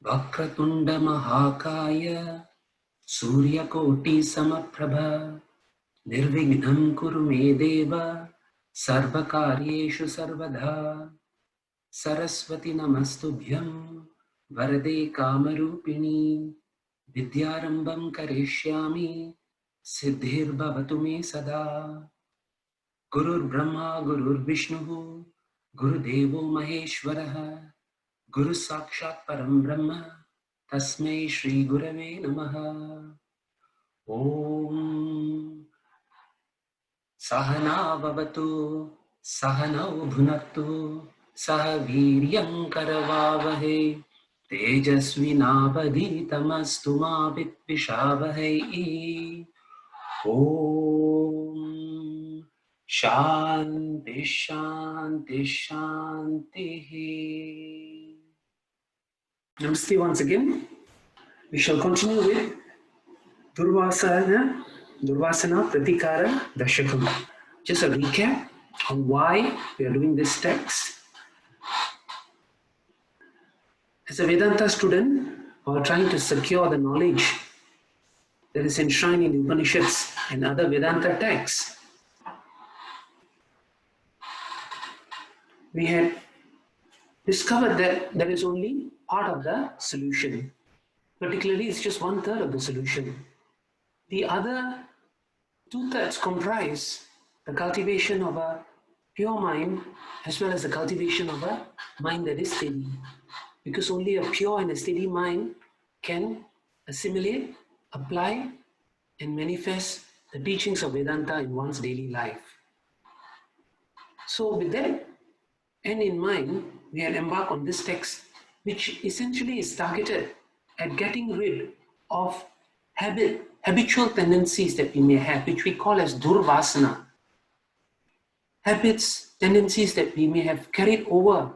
Vakratunda Mahakaya Suryakoti Samaprabha Nirvignam Kuru Me Deva Sarvakaryeshu Sarvadha Saraswati Namastubhyam Varade Kamarupini Vidyarambam Karishyami Siddhir Bhavatu Me Sada Gurur Brahma Gurur Vishnu Guru Devo Maheshwaraha Guru Sakshat Param Brahma Tasmai Shri Gurave Namaha Om Sahana Bhavatu Sahanau Bhunattu Sahaviryam Karavavahe Tejasvinavaditamastu ma Vidvishavahai Om Shanti Shanti Shanti. Namaste once again. We shall continue with Durvaasana Pratikaara Dashakam. Just a recap on why we are doing this text. As a Vedanta student, we are trying to secure the knowledge that is enshrined in the Upanishads and other Vedanta texts. We had discovered that there is only part of the solution. Particularly, it's just 1/3 of the solution. The other 2/3 comprise the cultivation of a pure mind as well as the cultivation of a mind that is steady. Because only a pure and a steady mind can assimilate, apply, and manifest the teachings of Vedanta in one's daily life. So with that end in mind, we have embarked on this text, which essentially is targeted at getting rid of habitual tendencies that we may have, which we call as Durvaasana. Habits, tendencies that we may have carried over,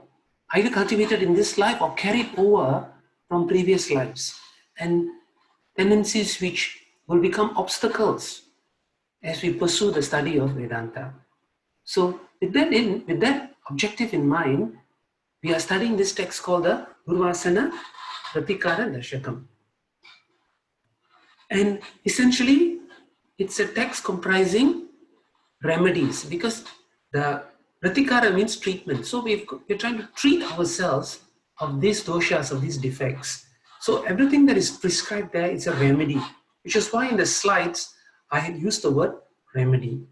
either cultivated in this life or carried over from previous lives, and tendencies which will become obstacles as we pursue the study of Vedanta. So with that objective in mind, we are studying this text called the Durvaasana Pratikaara Dashakam. And essentially, it's a text comprising remedies, because the Pratikara means treatment. So we're trying to treat ourselves of these doshas, of these defects. So everything that is prescribed there is a remedy, which is why in the slides I had used the word remedy.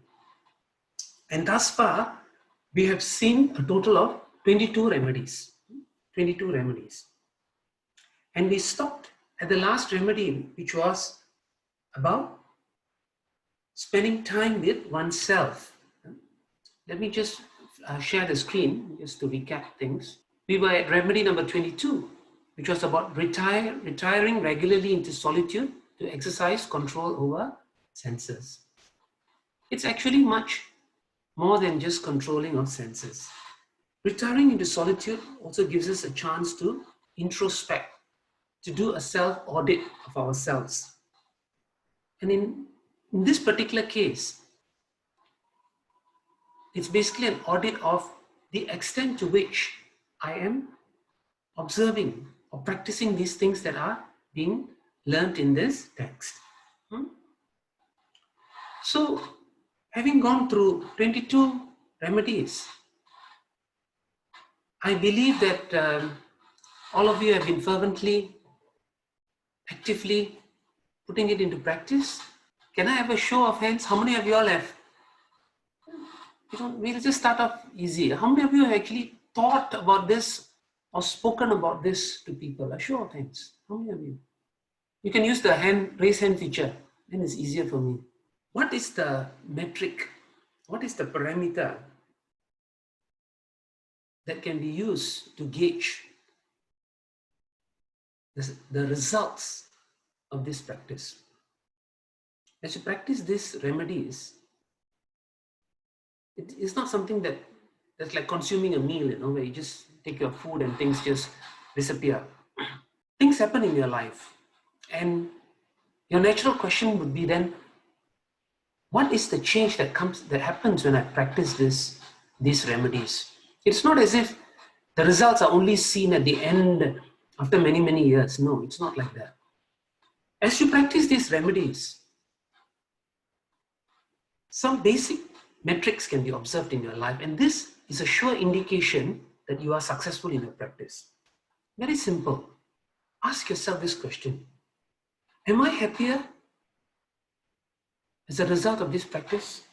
And thus far, we have seen a total of 22 remedies. 22 remedies. And we stopped at the last remedy, which was about spending time with oneself. Let me just share the screen just to recap things. We were at remedy number 22, which was about retiring regularly into solitude to exercise control over senses. It's actually much more than just controlling of senses. Retiring into solitude also gives us a chance to introspect, to do a self-audit of ourselves. And in this particular case, it's basically an audit of the extent to which I am observing or practicing these things that are being learned in this text. So, having gone through 22 remedies, I believe that all of you have been fervently, actively putting it into practice. Can I have a show of hands? How many of you all have? We'll just start off easy. How many of you have actually thought about this or spoken about this to people? A show of hands. How many of you? You can use the raise hand feature, then it's easier for me. What is the metric? What is the parameter that can be used to gauge the results of this practice? As you practice these remedies, It's not something that's like consuming a meal, where you just take your food and things just disappear. Things happen in your life, and your natural question would be then, what is the change that happens when I practice these remedies? It's not as if the results are only seen at the end after many, many years. No, it's not like that. As you practice these remedies, some basic metrics can be observed in your life, and this is a sure indication that you are successful in your practice. Very simple. Ask yourself this question: am I happier as a result of this practice?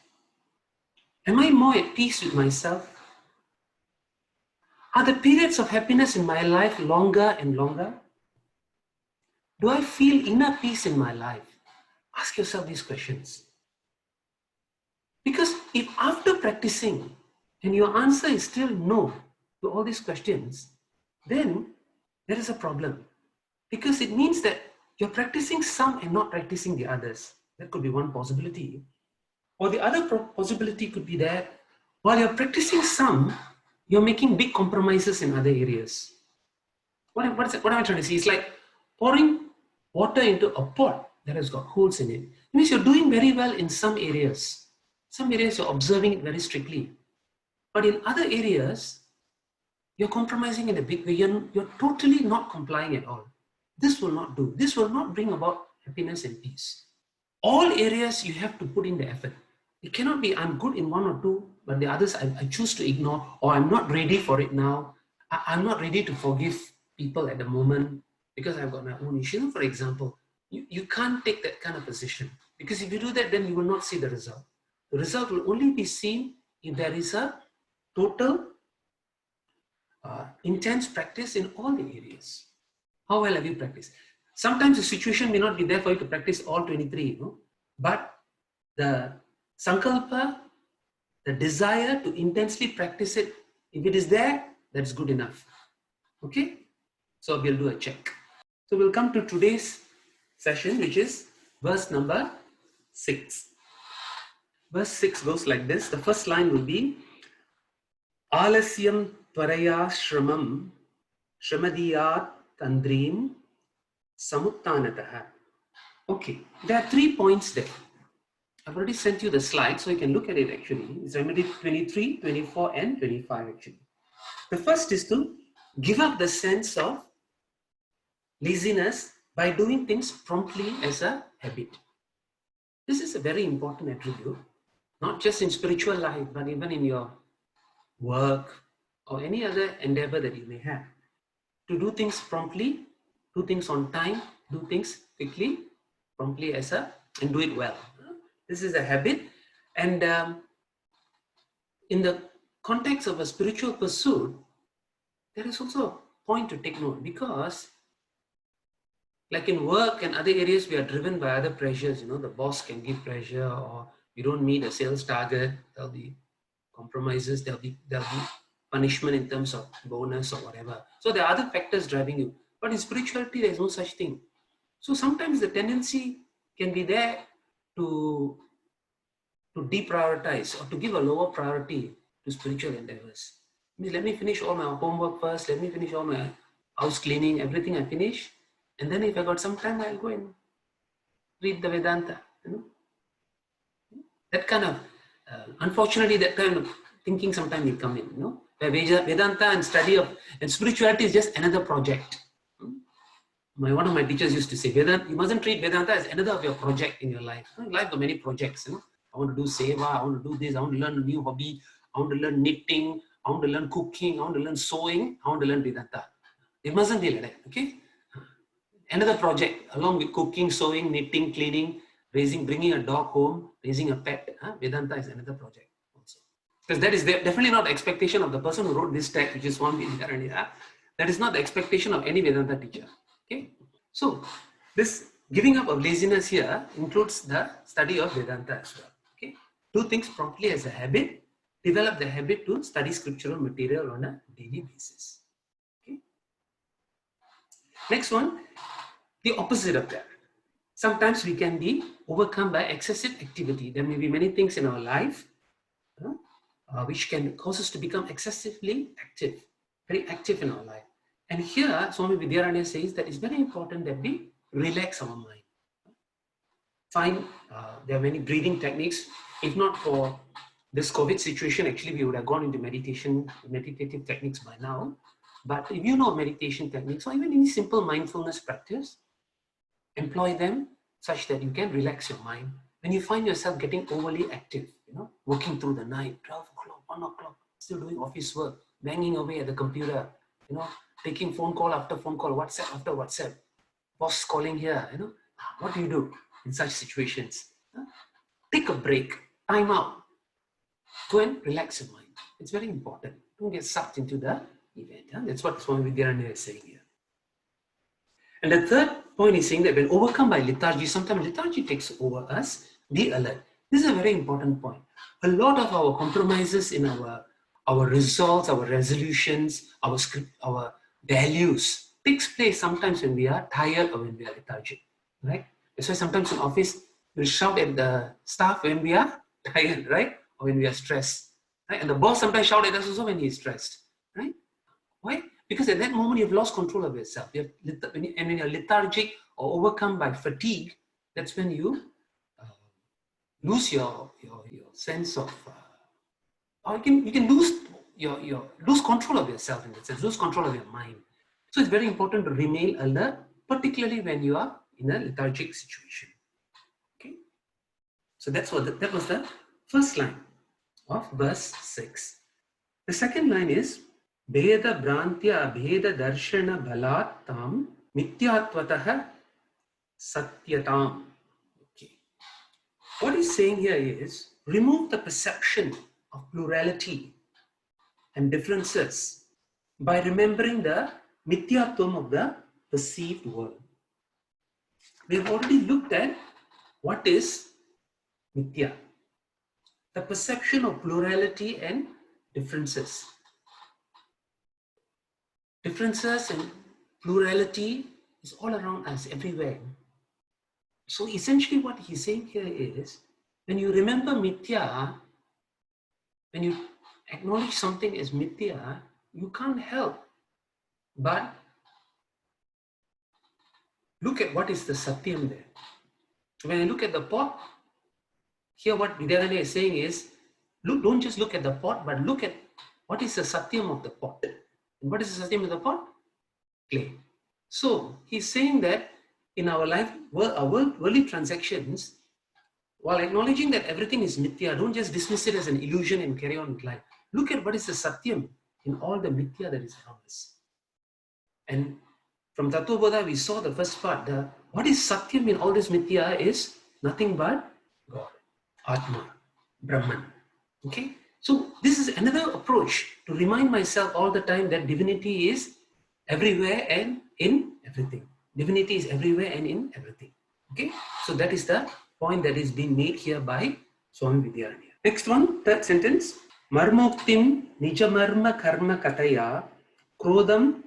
Am I more at peace with myself? Are the periods of happiness in my life longer and longer? Do I feel inner peace in my life? Ask yourself these questions. Because if after practicing and your answer is still no to all these questions, then there is a problem. Because it means that you're practicing some and not practicing the others. That could be one possibility. Or the other possibility could be that while you're practicing some, you're making big compromises in other areas. What am I trying to say? It's like pouring water into a pot that has got holes in it. It means you're doing very well in some areas. Some areas you're observing it very strictly. But in other areas, you're compromising in a big way. You're totally not complying at all. This will not do. This will not bring about happiness and peace. All areas you have to put in the effort. It cannot be I'm good in one or two, but the others I choose to ignore, or I'm not ready for it now. I'm not ready to forgive people at the moment because I've got my own issue. For example, you can't take that kind of position, because if you do that, then you will not see the result. The result will only be seen if there is a total intense practice in all the areas. How well have you practiced? Sometimes the situation may not be there for you to practice all 23, but the sankalpa, the desire to intensely practice it, if it is there, that's good enough. Okay? So we'll do a check. So we'll come to today's session, which is verse number 6. Verse 6 goes like this. The first line will be Alasyam tvaraya shramam shramadiyat tandrim samuttanataha. Okay, there are 3 points there. I've already sent you the slide, so you can look at it actually. It's remedy 23, 24, and 25 actually. The first is to give up the sense of laziness by doing things promptly as a habit. This is a very important attribute, not just in spiritual life, but even in your work or any other endeavor that you may have. To do things promptly, do things on time, do things quickly, promptly and do it well. This is a habit, and in the context of a spiritual pursuit, there is also a point to take note, because like in work and other areas, we are driven by other pressures. The boss can give pressure, or you don't meet a sales target, there'll be compromises, there'll be punishment in terms of bonus or whatever. So there are other factors driving you. But in spirituality, there is no such thing. So sometimes the tendency can be there to deprioritize or to give a lower priority to spiritual endeavors. Let me finish all my homework first, let me finish all my house cleaning, everything I finish, and then if I got some time, I'll go and read the Vedanta. That kind of, unfortunately, that kind of thinking sometimes will come in, where Vedanta and study of and spirituality is just another project. One of my teachers used to say, Vedanta, you mustn't treat Vedanta as another of your project in your life. Life got many projects. I want to do seva, I want to do this, I want to learn a new hobby, I want to learn knitting, I want to learn cooking, I want to learn sewing, I want to learn Vedanta. It mustn't be like that, okay? Another project, along with cooking, sewing, knitting, cleaning, bringing a dog home, raising a pet. Vedanta is another project also. Because that is definitely not the expectation of the person who wrote this text, which is Swami Vidyaranya. That is not the expectation of any Vedanta teacher. Okay, so this giving up of laziness here includes the study of Vedanta as well. Okay, do things promptly as a habit, develop the habit to study scriptural material on a daily basis. Okay, next one, the opposite of that. Sometimes we can be overcome by excessive activity. There may be many things in our life which can cause us to become excessively active, very active in our life. And here, Swami Vidyaranya says that it's very important that we relax our mind. There are many breathing techniques. If not for this COVID situation, actually, we would have gone into meditative techniques by now. But if you know meditation techniques or even any simple mindfulness practice, employ them such that you can relax your mind. When you find yourself getting overly active, working through the night, 12 o'clock, 1 o'clock, still doing office work, banging away at the computer, taking phone call after phone call, WhatsApp after WhatsApp, boss calling here, what do you do in such situations? Take a break, time out, go and relax your mind. It's very important. Don't get sucked into the event. That's what Swami Vidyaranya is saying here. And the third point is saying that when overcome by lethargy, sometimes lethargy takes over us, be alert. This is a very important point. A lot of our compromises in our results, our resolutions, our script, our values takes place sometimes when we are tired or when we are lethargic, right? That's why sometimes in office, we shout at the staff when we are tired, right? Or when we are stressed, right? And the boss sometimes shouts at us also when he is stressed, right? Why? Because at that moment you've lost control of yourself. When you're lethargic or overcome by fatigue, that's when you lose your sense of, or you can lose lose control of yourself in that sense, lose control of your mind. So it's very important to remain alert, particularly when you are in a lethargic situation. Okay. So that was the first line of verse 6. The second line is Bheda Brantya Bheda Darshana Balat Tam Mityatvataha Satyatam. Okay. What he's saying here is remove the perception of plurality and differences by remembering the mityatvam of the perceived world. We have already looked at what is mitya, the perception of plurality and differences. Differences and plurality is all around us, everywhere. So essentially what he's saying here is, when you remember mitya, when you acknowledge something as mitya, you can't help but look at what is the satyam there. When you look at the pot, here what Vidyaranya is saying is, don't just look at the pot, but look at what is the satyam of the pot. And what is the satyam of the pot? Clay. So he's saying that in our life, our worldly transactions, while acknowledging that everything is mitya, don't just dismiss it as an illusion and carry on with life. Look at what is the satyam in all the mitya that is around us. And from Tattvabodha, we saw the first part. What is satyam in all this mitya is nothing but God, Atma, Brahman. Okay? So this is another approach to remind myself all the time that divinity is everywhere and in everything. Divinity is everywhere and in everything. Okay? So that is the point that is being made here by Swami Vidyaranya. Next one, third sentence. Marmuktim nijamarma karma kataya krodam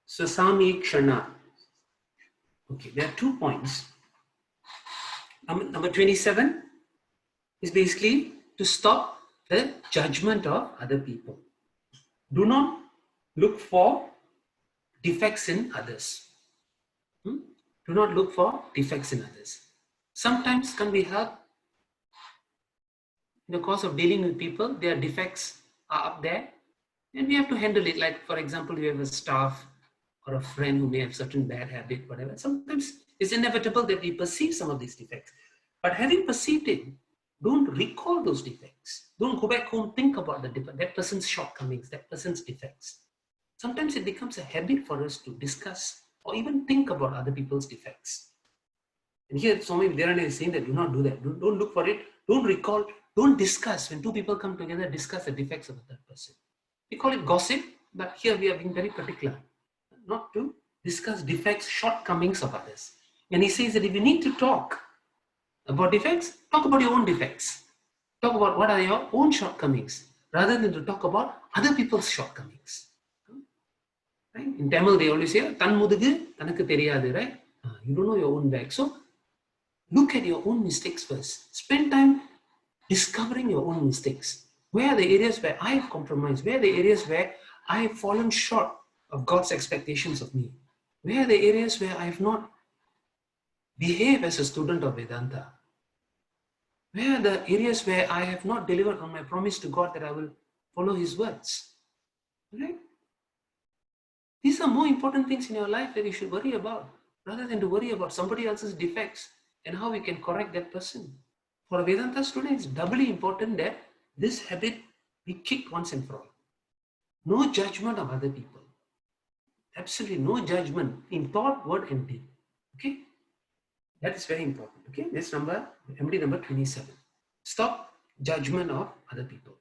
sasamikshana. Okay, there are 2 points. Number 27 is basically to stop the judgment of other people. Do not look for defects in others. Do not look for defects in others. Sometimes can we help in the course of dealing with people, their defects are up there and we have to handle it. Like for example, you have a staff or a friend who may have certain bad habit, whatever. Sometimes it's inevitable that we perceive some of these defects. But having perceived it, don't recall those defects. Don't go back home, think about that person's shortcomings, that person's defects. Sometimes it becomes a habit for us to discuss or even think about other people's defects. And here Swami Vidyaranya is saying that do not do that. Don't look for it. Don't recall. Don't discuss. When two people come together, discuss the defects of a third person. We call it gossip, but here we are being very particular. Not to discuss defects, shortcomings of others. And he says that if you need to talk about defects, talk about your own defects. Talk about what are your own shortcomings, rather than to talk about other people's shortcomings. Right? In Tamil, they always say, Tan mudugu, tanakku theriyadu, right? You don't know your own back. So, look at your own mistakes first. Spend time discovering your own mistakes. Where are the areas where I have compromised? Where are the areas where I have fallen short of God's expectations of me? Where are the areas where I have not behaved as a student of Vedanta? Where are the areas where I have not delivered on my promise to God that I will follow His words? Right? These are more important things in your life that you should worry about, rather than to worry about somebody else's defects and how we can correct that person. For a Vedanta student, it's doubly important that this habit be kicked once and for all. No judgment of other people. Absolutely no judgment in thought, word, and deed. Okay? That is very important. Okay? This remedy number 27. Stop judgment of other people.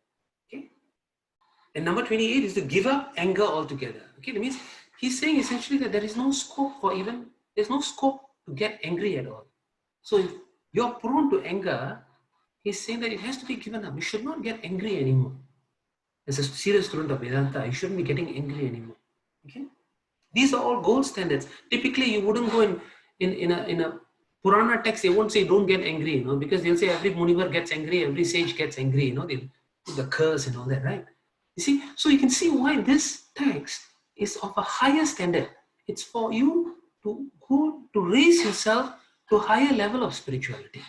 Okay? And number 28 is to give up anger altogether. Okay? That means he's saying essentially that there is no scope there's no scope to get angry at all. So if you're prone to anger, he's saying that it has to be given up. You should not get angry anymore. As a serious student of Vedanta, you shouldn't be getting angry anymore. Okay? These are all gold standards. Typically, you wouldn't go in a Purana text, they won't say don't get angry, because they'll say every Munivar gets angry, every sage gets angry, they'll put the curse and all that, right? You see, so you can see why this text is of a higher standard. It's for you to raise yourself to a higher level of spirituality.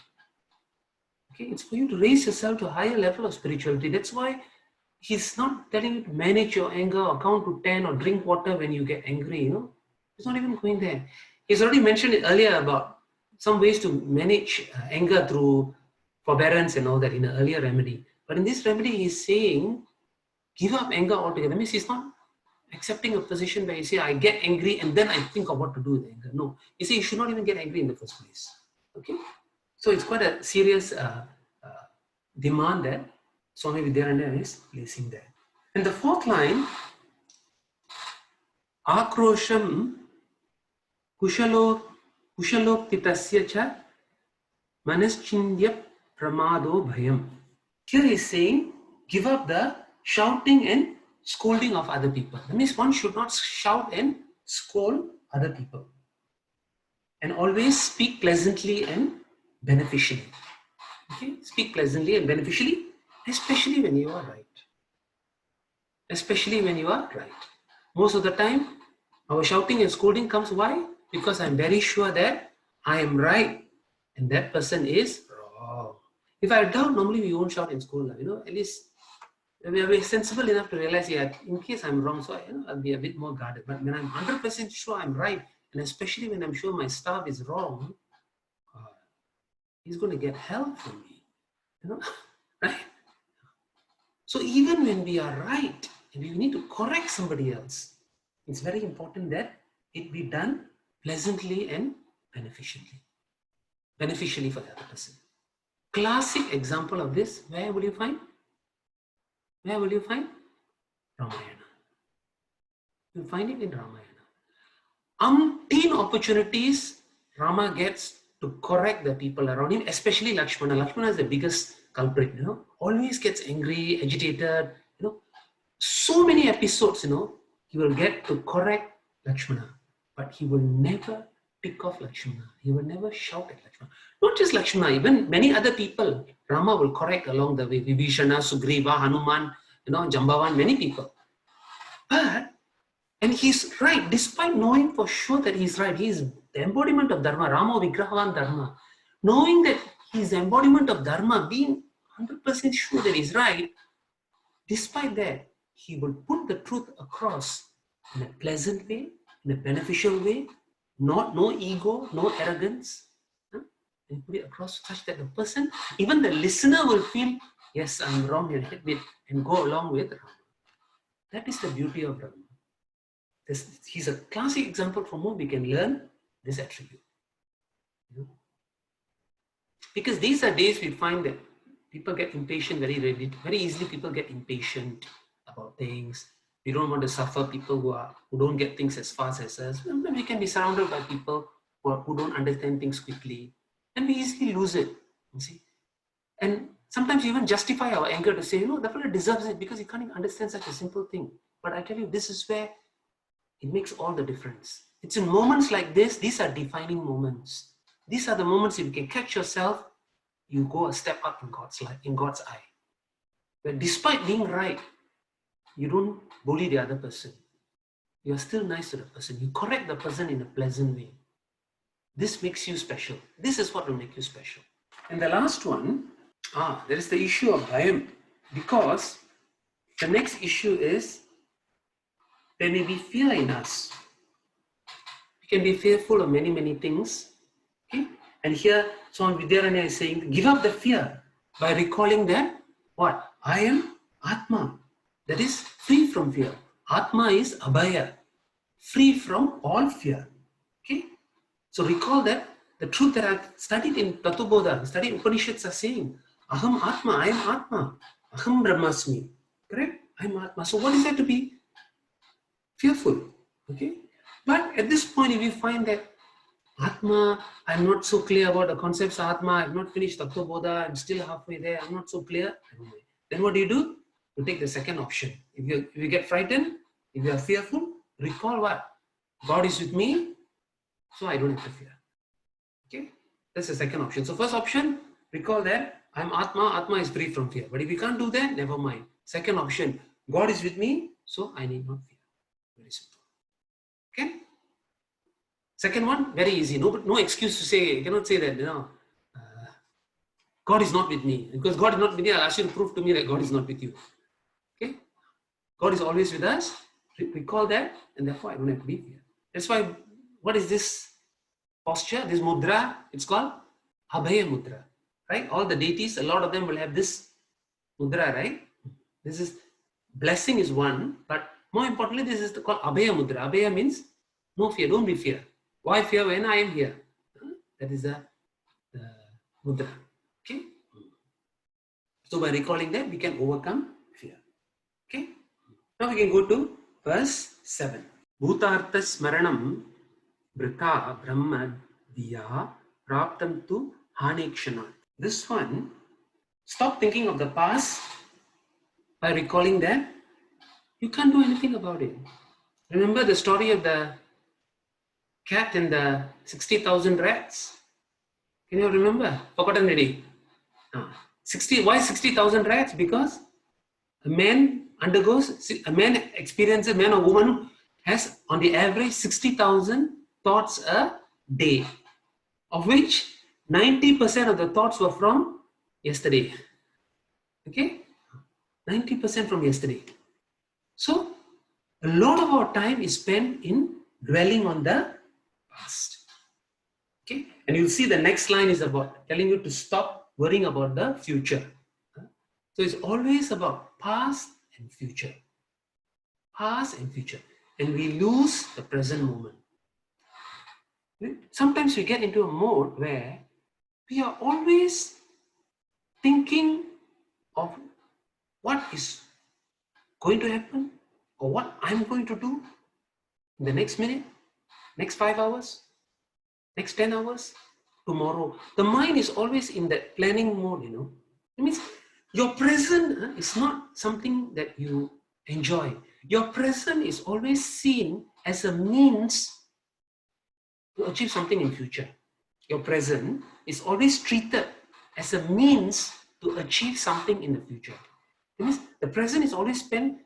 Okay, it's for you to raise yourself to a higher level of spirituality. That's why he's not telling you to manage your anger or count to 10 or drink water when you get angry, He's not even going there. He's already mentioned it earlier about some ways to manage anger through forbearance and all that in an earlier remedy. But in this remedy, he's saying, give up anger altogether. That means he's not accepting a position where you say, I get angry and then I think of what to do with anger. No, he says you should not even get angry in the first place. Okay? So it's quite a serious demand that Swami Vidyananda is placing there. And the fourth line, Akrosham Kushaloktitasya cha Manaschindya Pramado Bhayam. Here he is saying, give up the shouting and scolding of other people. That means one should not shout and scold other people. And always speak pleasantly and beneficially. Okay? Speak pleasantly and beneficially, especially when you are right. Especially when you are right. Most of the time, our shouting and scolding comes why? Because I'm very sure that I am right and that person is wrong. If I doubt, normally we won't shout and scold. At least we are sensible enough to realize, in case I'm wrong, so I'll be a bit more guarded. But when I'm 100% sure I'm right, and especially when I'm sure my staff is wrong, he's going to get hell from me. Right? So even when we are right and we need to correct somebody else, it's very important that it be done pleasantly and beneficially. Beneficially for the other person. Classic example of this, where will you find? Where will you find? Ramayana. You'll find it in Ramayana. Umpteen opportunities Rama gets to correct the people around him, especially Lakshmana. Lakshmana is the biggest culprit, always gets angry, agitated, So many episodes, he will get to correct Lakshmana, but he will never pick off Lakshmana. He will never shout at Lakshmana. Not just Lakshmana, even many other people, Rama will correct along the way. Vibhishana, Sugriva, Hanuman, Jambavan, many people. And he's right, despite knowing for sure that he's right. He is the embodiment of Dharma, Rama Vigrahavan Dharma. Knowing that he's the embodiment of Dharma, being 100% sure that he's right, despite that, he will put the truth across in a pleasant way, in a beneficial way, no ego, no arrogance, and put it across such that the person, even the listener will feel, yes, I'm wrong here, and go along with Rama. That is the beauty of Rama. He's a classic example from whom we can learn this attribute. Because these are days we find that people get impatient very easily. People get impatient about things. We don't want to suffer people who don't get things as fast as us. We can be surrounded by people who don't understand things quickly, and we easily lose it. You see, and sometimes we even justify our anger to say, the fellow deserves it because he can't even understand such a simple thing. But I tell you, this is where it makes all the difference. It's in moments like this. These are defining moments. These are the moments if you can catch yourself, you go a step up in God's light, in God's eye. But despite being right, you don't bully the other person. You are still nice to the person. You correct the person in a pleasant way. This makes you special. This is what will make you special. And the last one, there is the issue of bhayam. Because the next issue is there may be fear in us. We can be fearful of many, many things. Okay? And here, Swami Vidyaranya is saying, give up the fear by recalling that, what? I am Atma. That is free from fear. Atma is Abhaya, free from all fear. Okay? So recall that the truth that I've studied in Tattvabodha, studied Upanishads are saying, Aham Atma, I am Atma. Aham Brahmasmi. Correct? I am Atma. So what is there to be fearful? Okay? But at this point, if you find that Atma, I'm not so clear about the concepts of Atma, I've not finished Tattvabodha, I'm still halfway there, I'm not so clear, then what do? You take the second option. If you get frightened, if you are fearful, recall what? God is with me, so I don't have to fear. Okay? That's the second option. So first option, recall that I'm Atma, Atma is free from fear. But if you can't do that, never mind. Second option, God is with me, so I need not fear. Very simple. Okay? Second one, very easy. No excuse to say, you cannot say that, God is not with me. Because God is not with me, I'll ask you to prove to me that God is not with you. Okay? God is always with us. Recall that, and therefore I don't have to be fear. That's why, what is this posture, this mudra? It's called Abhayamudra. Right? All the deities, a lot of them will have this mudra, right? This is, blessing is one, but more importantly, this is called Abhayamudra. Abhaya means no fear, don't be fear. Why fear when I am here? That is the mudra. Okay? So by recalling that, we can overcome fear. Okay? Now we can go to verse 7. Bhutartha smaranam brita brahma diya praptam tu hanekshanat. This one, stop thinking of the past by recalling that you can't do anything about it. Remember the story of the cat and the 60,000 rats? Can you remember? Forgotten already. Why 60,000 rats? Because a man experiences, man or woman has on the average 60,000 thoughts a day, of which 90% of the thoughts were from yesterday. Okay? 90% from yesterday. So, a lot of our time is spent in dwelling on the past. Okay? And you'll see the next line is about telling you to stop worrying about the future. So it's always about past and future. Past and future. And we lose the present moment. Sometimes we get into a mode where we are always thinking of what is going to happen or what I'm going to do in the next minute, next 5 hours, next 10 hours, tomorrow. The mind is always in that planning mode, It means your present is not something that you enjoy. Your present is always seen as a means to achieve something in future. Your present is always treated as a means to achieve something in the future. It means the present is always spent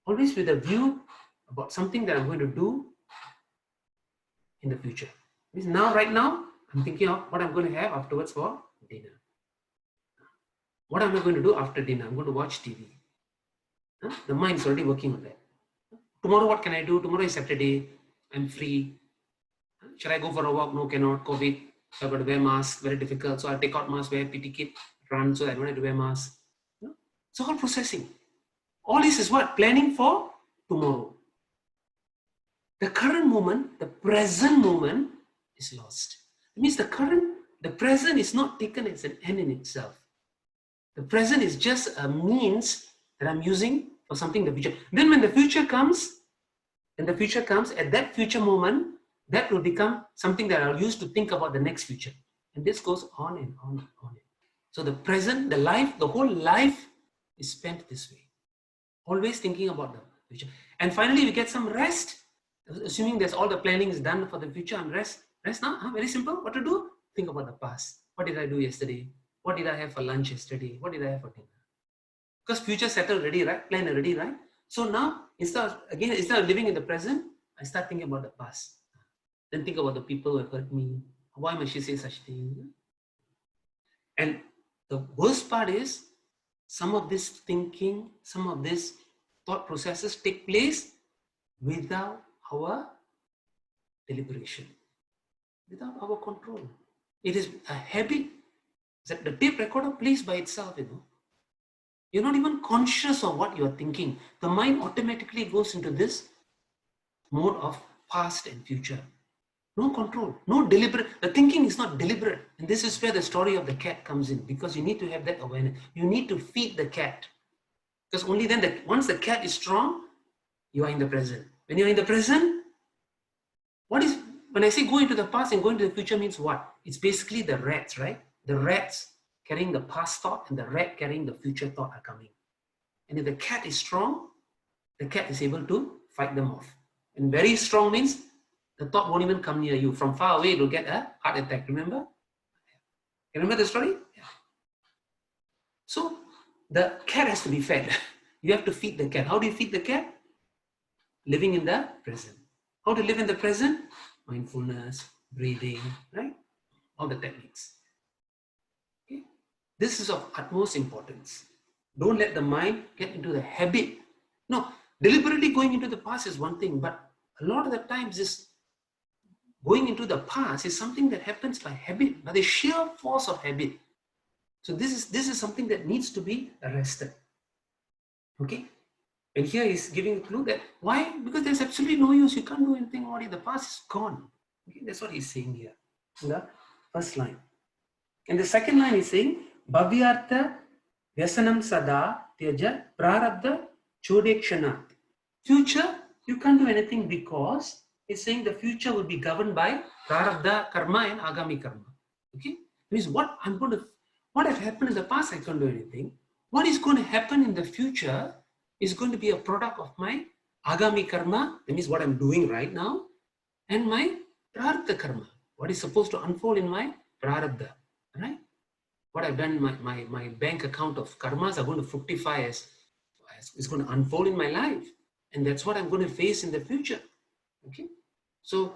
always with a view about something that I'm going to do in the future. It means now, right now, I'm thinking of what I'm going to have afterwards for dinner. What am I going to do after dinner? I'm going to watch TV. The mind is already working on that. Tomorrow, what can I do? Tomorrow is Saturday. I'm free. Should I go for a walk? No, cannot. COVID. So I've got to wear mask. Very difficult. So I'll take out mask, wear PT kit, run. So I don't have to wear mask. It's all processing. All this is what? Planning for tomorrow. The current moment, the present moment is lost. It means the present is not taken as an end in itself. The present is just a means that I'm using for something in the future. Then when the future comes, at that future moment, that will become something that I'll use to think about the next future. And this goes on and on and on. So the present, the whole life is spent this way. Always thinking about the future. And finally, we get some rest. Assuming there's all the planning is done for the future and rest now. Very simple. What to do? Think about the past. What did I do yesterday? What did I have for lunch yesterday? What did I have for dinner? Because future settled already, right? Plan already, right? So now, instead of living in the present, I start thinking about the past. Then think about the people who have hurt me. Why must she say such things? And the worst part is, some of this thinking, some of these thought processes take place without our deliberation, without our control. It is a habit that the tape recorder plays by itself, You're not even conscious of what you're thinking. The mind automatically goes into this mode of past and future. No control, no deliberate. The thinking is not deliberate. And this is where the story of the cat comes in, because you need to have that awareness. You need to feed the cat. Because only then, once the cat is strong, you are in the present. When you're in the present, when I say go into the past and go into the future means what? It's basically the rats, right? The rats carrying the past thought and the rat carrying the future thought are coming. And if the cat is strong, the cat is able to fight them off. And very strong means the thought won't even come near you. From far away, it will get a heart attack. Remember? You remember the story? Yeah. So the cat has to be fed. You have to feed the cat. How do you feed the cat? Living in the present. How to live in the present? Mindfulness, breathing, right? All the techniques. Okay? This is of utmost importance. Don't let the mind get into the habit. No, deliberately going into the past is one thing, but a lot of the times this going into the past is something that happens by habit, by the sheer force of habit. So this is something that needs to be arrested. Okay? And here he's giving a clue that why? Because there's absolutely no use. You can't do anything about it. The past is gone. Okay? That's what he's saying here in the first line. And the second line is saying, Bhavyartha Vyasanam Sada Tyaja Prarabdha Chodekshanat. Future, you can't do anything because it's saying the future will be governed by prarabdha karma and agami karma. Okay? Means what has happened in the past, I can't do anything. What is going to happen in the future is going to be a product of my agami karma, that means what I'm doing right now, and my prarabdha karma, what is supposed to unfold in my prarabdha, right? What I've done, my bank account of karmas are going to fructify as it's going to unfold in my life. And that's what I'm going to face in the future. Okay? So,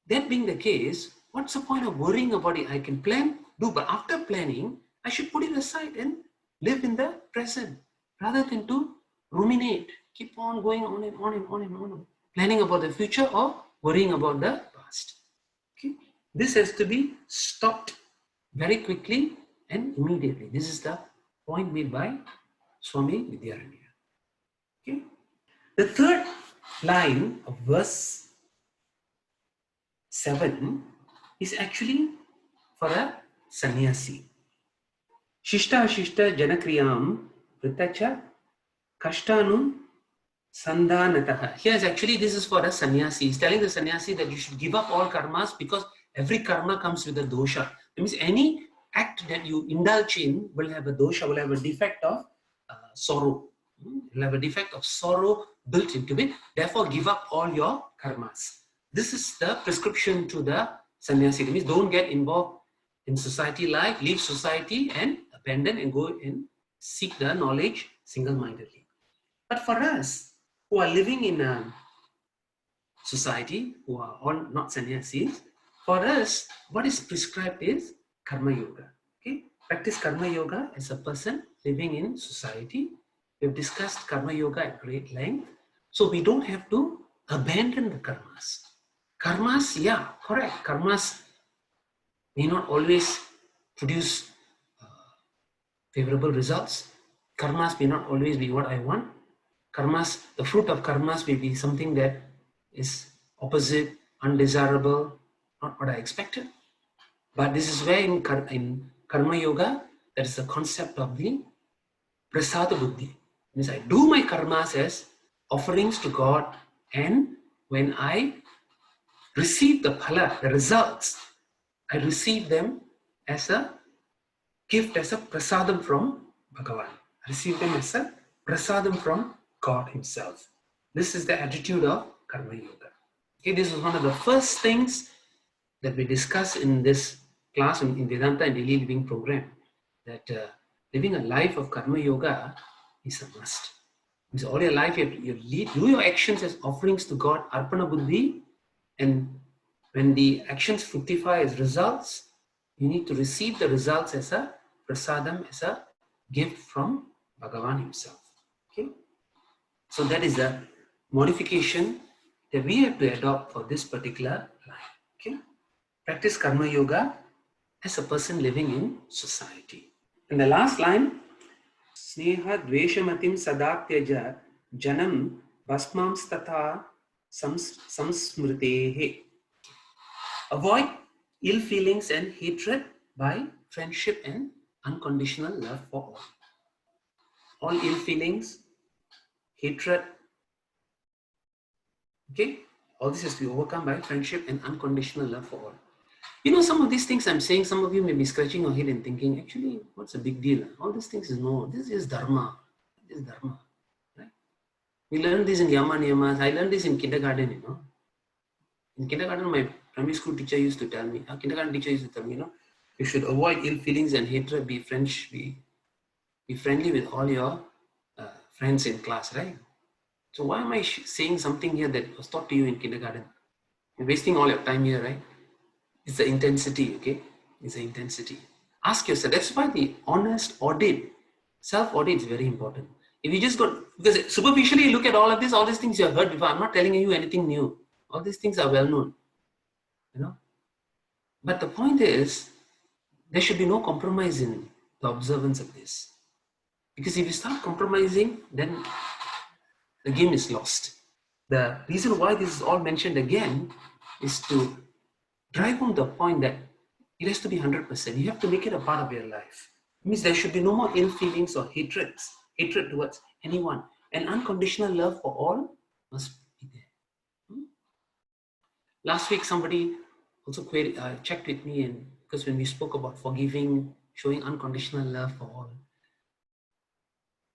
that being the case, what's the point of worrying about it? I can plan, but after planning, I should put it aside and live in the present rather than to ruminate, keep on going on and on and on and on, planning about the future or worrying about the past. Okay? This has to be stopped very quickly and immediately. This is the point made by Swami Vidyaranya. Okay? The third line of verse 7 is actually for a sannyasi. Shishta Shishta Janakriyam Vritacha Kashtanum Sandhanataha. Here is actually, this is for a sannyasi. He's telling the sannyasi that you should give up all karmas because every karma comes with a dosha. That means any act that you indulge in will have a dosha, will have a defect of sorrow. Will have a defect of sorrow built into it. Therefore, give up all your karmas. This is the prescription to the sannyasi. That means don't get involved in society life, leave society and abandon and go and seek the knowledge single-mindedly. But for us who are living in a society, who are all not sannyasis, for us, what is prescribed is karma yoga. Okay? Practice karma yoga as a person living in society. We've discussed karma yoga at great length. So we don't have to abandon the karmas. Karmas, yeah, correct. Karmas may not always produce favorable results. Karmas may not always be what I want. Karmas, the fruit of karmas may be something that is opposite, undesirable, not what I expected. But this is where in karma yoga, there is a concept of the prasada buddhi. Means I do my karmas as offerings to God, and when I receive the phala, the results, I receive them as a gift, as a prasadam from Bhagavan. I receive them as a prasadam from God Himself. This is the attitude of karma yoga. Okay, this is one of the first things that we discuss in this class in Vedanta and Daily Living program. That living a life of karma yoga is a must. Because all your life you do your actions as offerings to God, arpana buddhi, and when the actions fructify as results, you need to receive the results as a prasadam, as a gift from Bhagavan himself. Okay? So that is the modification that we have to adopt for this particular life. Okay? Practice karma yoga as a person living in society. And the last line, Sneha dveshamatim sadatyaja janam basmams tatha samsmritehe. Avoid ill feelings and hatred by friendship and unconditional love for all. All ill feelings, hatred, okay? All this has to be overcome by friendship and unconditional love for all. You know, some of these things I'm saying, some of you may be scratching your head and thinking, actually, what's the big deal? All these things is no, this is dharma. This is dharma. Right? We learned this in Yama Niyamas. I learned this in kindergarten, you know. In kindergarten, my primary school teacher used to tell me, our kindergarten teacher used to tell me, you know, you should avoid ill feelings and hatred, be friendly with all your friends in class, right? So why am I saying something here that was taught to you in kindergarten? You're wasting all your time here, right? It's the intensity, okay? It's the intensity. Ask yourself. That's why the honest audit, self-audit is very important. If you just got, because superficially you look at all of this, all these things you have heard before. I'm not telling you anything new. All these things are well known, you know. But the point is, there should be no compromise in the observance of this. Because if you start compromising, then the game is lost. The reason why this is all mentioned again is to drive home the point that it has to be 100%. You have to make it a part of your life. It means there should be no more ill feelings or hatred towards anyone. And unconditional love for all must be there. Last week, somebody also checked with me, and because when we spoke about forgiving, showing unconditional love for all,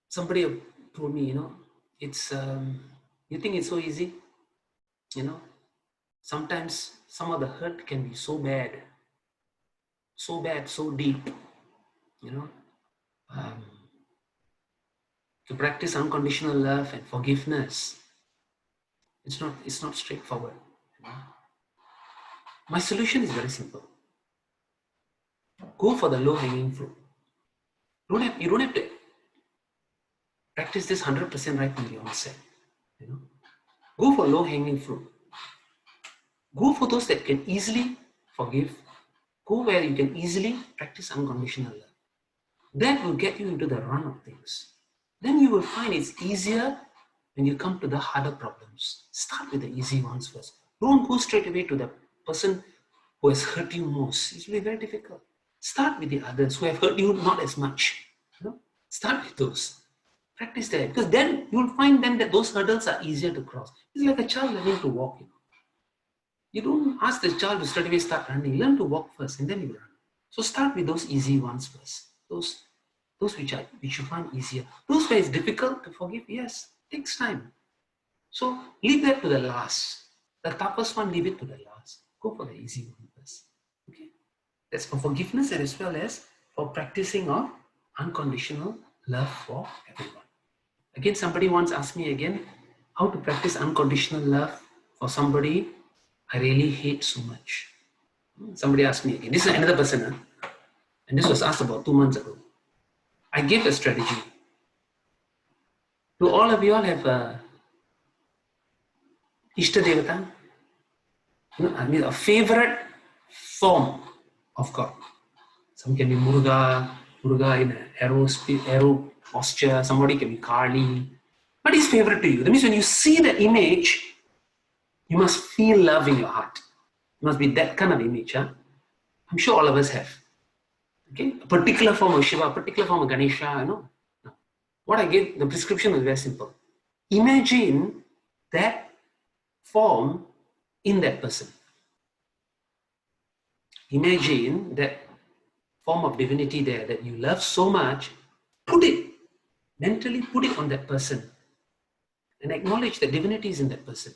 somebody told me, you know, it's you think it's so easy, you know. Sometimes some of the hurt can be so bad, so deep, you know. To practice unconditional love and forgiveness, it's not straightforward. You know? My solution is very simple. Go for the low-hanging fruit. You don't have to practice this 100% right from the onset. You know, go for low-hanging fruit. Go for those that can easily forgive. Go where you can easily practice unconditional love. That will get you into the run of things. Then you will find it's easier when you come to the harder problems. Start with the easy ones first. Don't go straight away to the person who has hurt you most. It will be very difficult. Start with the others who have hurt you not as much. You know? Start with those. Practice that, because then you will find then that those hurdles are easier to cross. It's like a child learning to walk. You know? You don't ask the child to straight away start running. Learn to walk first and then you run. So start with those easy ones first. Those which you find easier. Those where it's difficult to forgive, yes, takes time. So leave that to the last. The toughest one, leave it to the last. Go for the easy one first. Okay? That's for forgiveness and as well as for practicing of unconditional love for everyone. Again, somebody once asked me again, how to practice unconditional love for somebody I really hate so much. Somebody asked me again. This is another person, and this was asked about 2 months ago. I gave a strategy. Do all of you all have a Ishta Devata? I mean, a favorite form of God. Some can be Muruga in an arrow posture. Somebody can be Kali. What is favorite to you? That means when you see the image, you must feel love in your heart. It must be that kind of image. Huh? I'm sure all of us have. Okay, a particular form of Shiva, a particular form of Ganesha, you know. What I gave, the prescription was very simple. Imagine that form in that person. Imagine that form of divinity there that you love so much. Mentally put it on that person and acknowledge that divinity is in that person.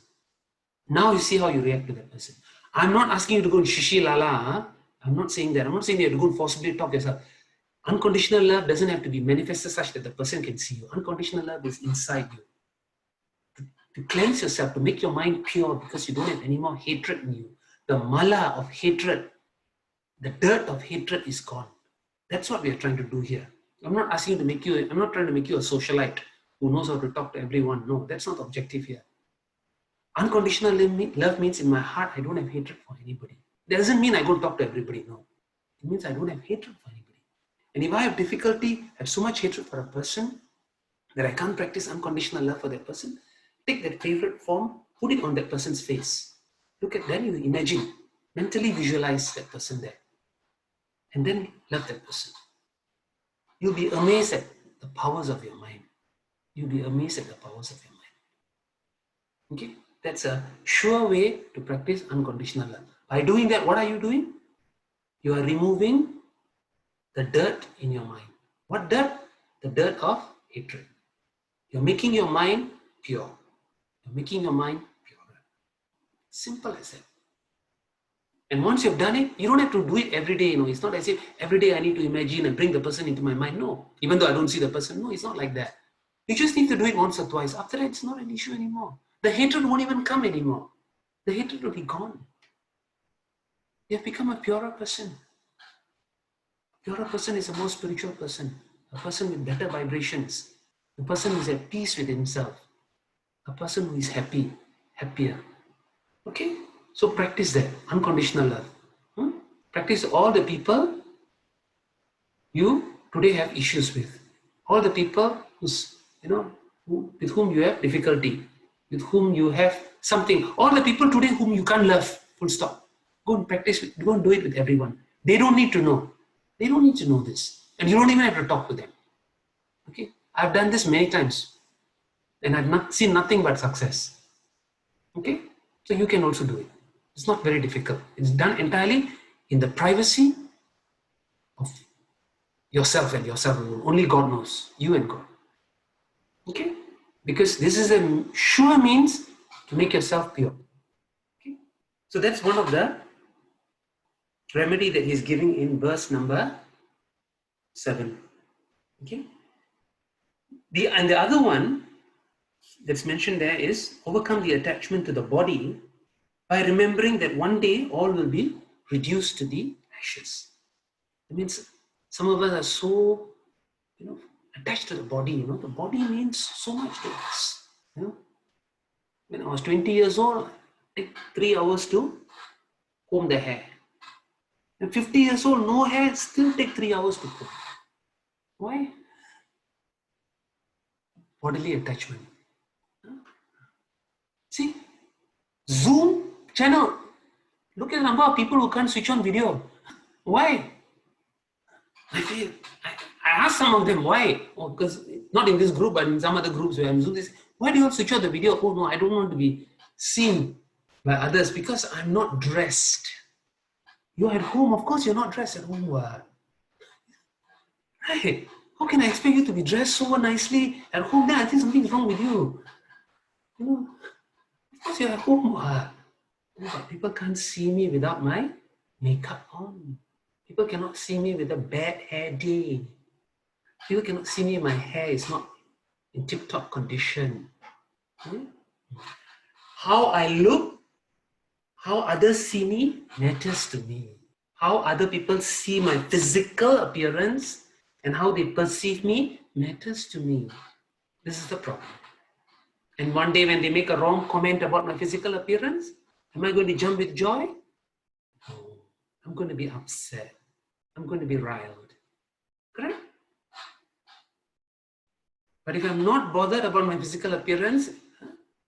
Now you see how you react to that person. I'm not asking you to go and shishi lala. I'm not saying that. I'm not saying you have to go and forcibly talk yourself. Unconditional love doesn't have to be manifested such that the person can see you. Unconditional love is inside you. To cleanse yourself, to make your mind pure because you don't have any more hatred in you. The mala of hatred, the dirt of hatred is gone. That's what we are trying to do here. I'm not asking to make you, I'm not trying to make you a socialite who knows how to talk to everyone. No, that's not the objective here. Unconditional love means in my heart, I don't have hatred for anybody. That doesn't mean I go talk to everybody, no. It means I don't have hatred for anybody. And if I have difficulty, have so much hatred for a person that I can't practice unconditional love for that person, take that favorite form, put it on that person's face. Look at that, you imagine, mentally visualize that person there. And then love that person. You'll be amazed at the powers of your mind. You'll be amazed at the powers of your mind. Okay? That's a sure way to practice unconditional love. By doing that, what are you doing? You are removing the dirt in your mind. What dirt? The dirt of hatred. You're making your mind pure. You're making your mind pure. Simple as that. And once you've done it, you don't have to do it every day. It's not as if every day I need to imagine and bring the person into my mind. No. Even though I don't see the person. No, it's not like that. You just need to do it once or twice. After that, it's not an issue anymore. The hatred won't even come anymore. The hatred will be gone. You have become a purer person. A purer person is a more spiritual person. A person with better vibrations. A person who is at peace with himself. A person who is happy, happier. Okay? So practice that, unconditional love. Practice all the people you today have issues with. All the people with whom you have difficulty, with whom you have something. All the people today whom you can't love, full stop. Go and practice, go and do it with everyone. They don't need to know. They don't need to know this. And you don't even have to talk to them. Okay? I've done this many times. And I've not seen nothing but success. Okay? So you can also do it. It's not very difficult. It's done entirely in the privacy of yourself and yourself alone. Only God knows. You and God. Okay? Because this is a sure means to make yourself pure. Okay? So that's one of the remedy that he's giving in verse number 7. Okay? And the other one that's mentioned there is overcome the attachment to the body by remembering that one day all will be reduced to the ashes. That means some of us are so, attached to the body. The body means so much to us. When I was 20 years old, it took 3 hours to comb the hair. And 50 years old, no hair, still take 3 hours to comb. Why? Bodily attachment. See, Zoom channel. Look at the number of people who can't switch on video. Why? I asked some of them why. Because not in this group, but in some other groups where I'm Zoom, they say, why do you all switch on the video? Oh no, I don't want to be seen by others because I'm not dressed. You're at home, of course you're not dressed at home. Right? How can I expect you to be dressed so nicely at home? Then I think something's wrong with you. Of course you're at home. But people can't see me without my makeup on. People cannot see me with a bad hair day. People cannot see me, my hair is not in tip-top condition. How I look, how others see me matters to me. How other people see my physical appearance and how they perceive me matters to me. This is the problem. And one day when they make a wrong comment about my physical appearance, am I going to jump with joy? No. I'm going to be upset. I'm going to be riled. Correct? But if I'm not bothered about my physical appearance,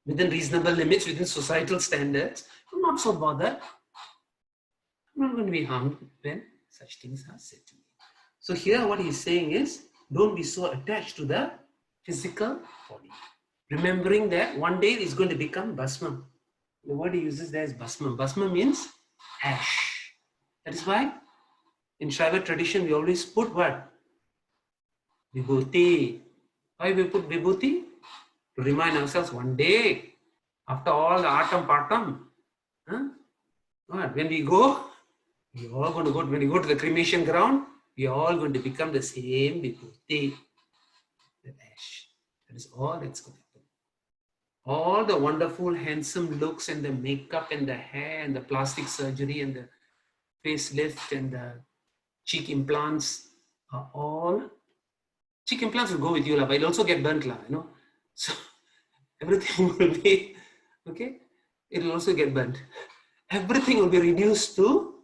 within reasonable limits, within societal standards, I'm not so bothered. I'm not going to be harmed when such things are said to me. So here what he's saying is, don't be so attached to the physical body. Remembering that one day it's going to become bhasma. The word he uses there is bhasma. Bhasma means ash. That is why in Shaiva tradition we always put what? Vibhuti. Why we put vibhuti? To remind ourselves one day, after all the atam patam, when we go, we all going to go, when we go to the cremation ground, we are all going to become the same vibhuti, the ash. That is all that's going to happen. All the wonderful, handsome looks and the makeup and the hair and the plastic surgery and the facelift and the cheek implants are all. Cheek implants will go with you, but it'll also get burnt, So everything will be, okay? It'll also get burnt. Everything will be reduced to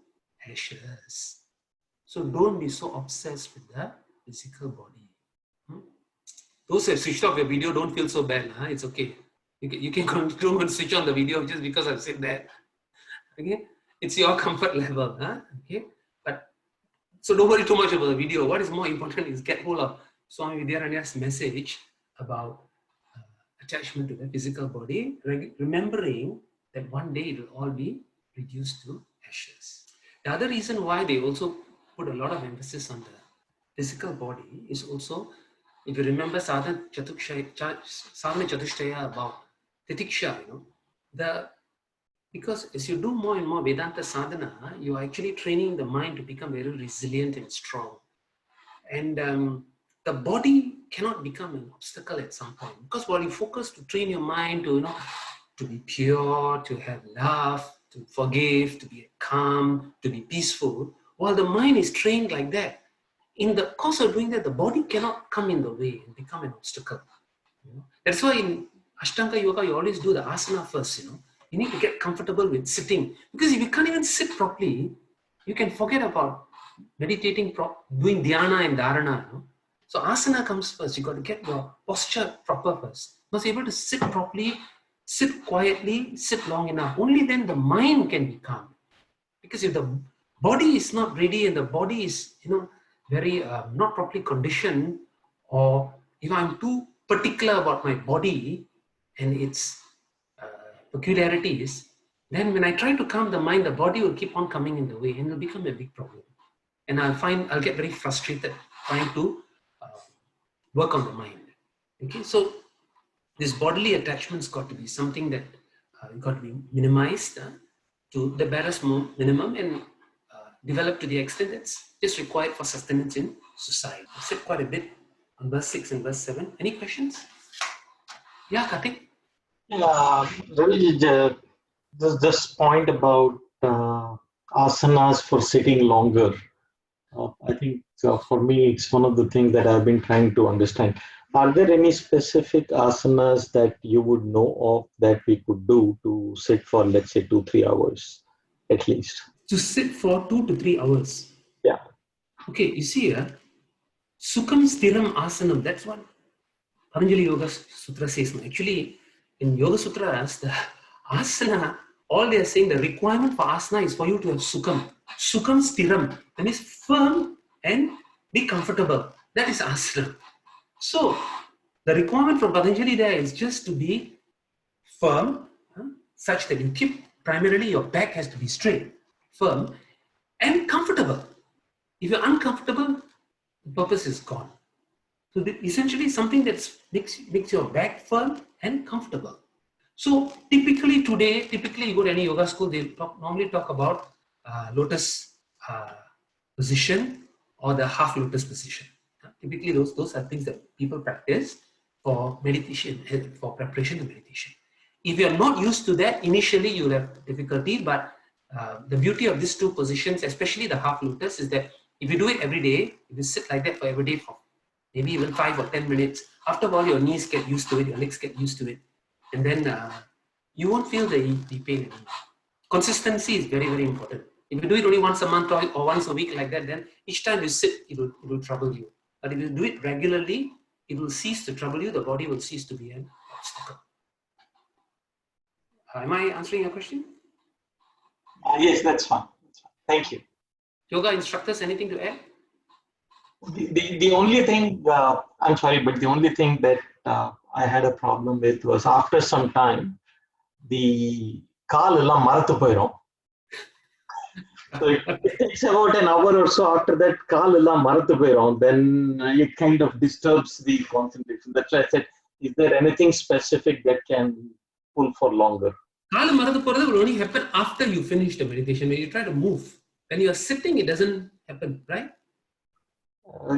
ashes. So don't be so obsessed with the physical body. Those who have switched off your video, don't feel so bad. It's okay. You can continue and switch on the video just because I've said that. Okay? It's your comfort level. Okay? But so don't worry too much about the video. What is more important is get hold of Swami Vidyaranya's message about attachment to the physical body, remembering that one day it will all be reduced to ashes. The other reason why they also put a lot of emphasis on the physical body is also, if you remember sadhana chatushtaya about titiksha, because as you do more and more Vedanta sadhana, you are actually training the mind to become very resilient and strong. And the body cannot become an obstacle at some point, because while you focus to train your mind to, to be pure, to have love, to forgive, to be calm, to be peaceful, while the mind is trained like that, in the course of doing that, the body cannot come in the way and become an obstacle. That's why in Ashtanga Yoga, you always do the asana first. You need to get comfortable with sitting, because if you can't even sit properly, you can forget about meditating, doing dhyana and dharana. So asana comes first. You got to get your posture proper first. You must be able to sit properly, sit quietly, sit long enough. Only then the mind can be calm. Because if the body is not ready and the body is, very not properly conditioned, or if I'm too particular about my body and its peculiarities, then when I try to calm the mind, the body will keep on coming in the way and it'll become a big problem. And I'll get very frustrated trying to work on the mind. Okay, so this bodily attachment's got to be something that got to be minimized to the barest minimum and developed to the extent that's just required for sustenance in society. I said quite a bit on verse 6 and verse 7. Any questions? Yeah, Karthik? Really, this point about asanas for sitting longer. I think for me, it's one of the things that I've been trying to understand. Are there any specific asanas that you would know of that we could do to sit for, let's say, 2-3 hours at least? To sit for 2 to 3 hours? Yeah. Okay, you see here, Sukham Stiram Asanam, that's what Patanjali Yoga Sutra says. Actually, in Yoga Sutras, the asana, all they are saying, the requirement for asana is for you to have Sukham. Sukham Stiram, that means firm and be comfortable. That is asana. So, the requirement from Patanjali there is just to be firm, such that you keep, primarily your back has to be straight, firm, and comfortable. If you're uncomfortable, the purpose is gone. So essentially something that makes your back firm and comfortable. So typically today, you go to any yoga school, they normally talk about lotus position or the half lotus position. Typically those are things that people practice for meditation, for preparation to meditation. If you're not used to that, initially you'll have difficulty, but the beauty of these two positions, especially the half lotus, is that if you do it every day, if you sit like that for every day for maybe even 5 or 10 minutes, after a while your knees get used to it, your legs get used to it, and then you won't feel the pain anymore. Consistency is very, very important. If you do it only once a month or once a week like that, then each time you sit, it will trouble you. But if you do it regularly, it will cease to trouble you, the body will cease to be an obstacle. Am I answering your question? Yes, that's fine. Thank you. Yoga instructors, anything to add? The only thing, I'm sorry, but the only thing that I had a problem with was after some time, the kaal ella marathu poirum. So it takes about an hour or so after that, kaal ella marathu poirum, then it kind of disturbs the concentration. That's why I said, is there anything specific that can pull for longer? Kaal marathu poiradhu will only happen after you finish the meditation. When you try to move, when you are sitting, it doesn't happen, right?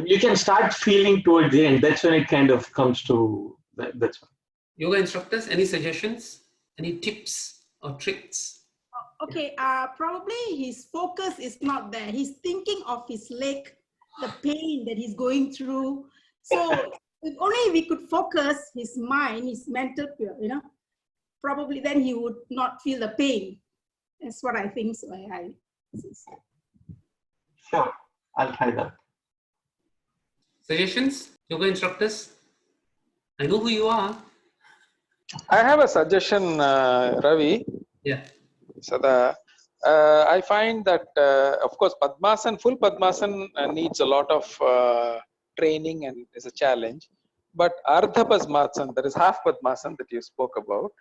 You can start feeling towards the end. That's when it kind of comes to that. That's one. Yoga instructors, any suggestions? Any tips or tricks? Okay, probably his focus is not there. He's thinking of his leg, the pain that he's going through. So if only we could focus his mind, his mental, probably then he would not feel the pain. That's what I think. So Sure, I'll try that. Suggestions? Yoga instructors? I know who you are. I have a suggestion, Ravi. Yeah. So I find that, of course, Padmasan, full Padmasan needs a lot of training and is a challenge. But Ardha Padmasan, that is half Padmasan that you spoke about,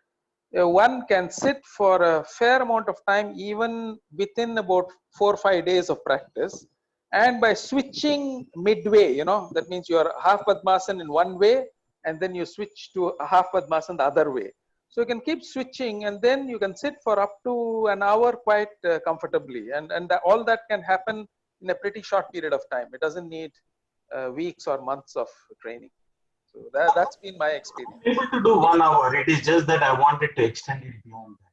one can sit for a fair amount of time, even within about 4 or 5 days of practice. And by switching midway, that means you are half Padmasan in one way, and then you switch to a half Padmasan the other way. So you can keep switching, and then you can sit for up to an hour quite comfortably. And all that can happen in a pretty short period of time. It doesn't need weeks or months of training. So that's been my experience. I'm able to do 1 hour. It is just that I wanted to extend it beyond that.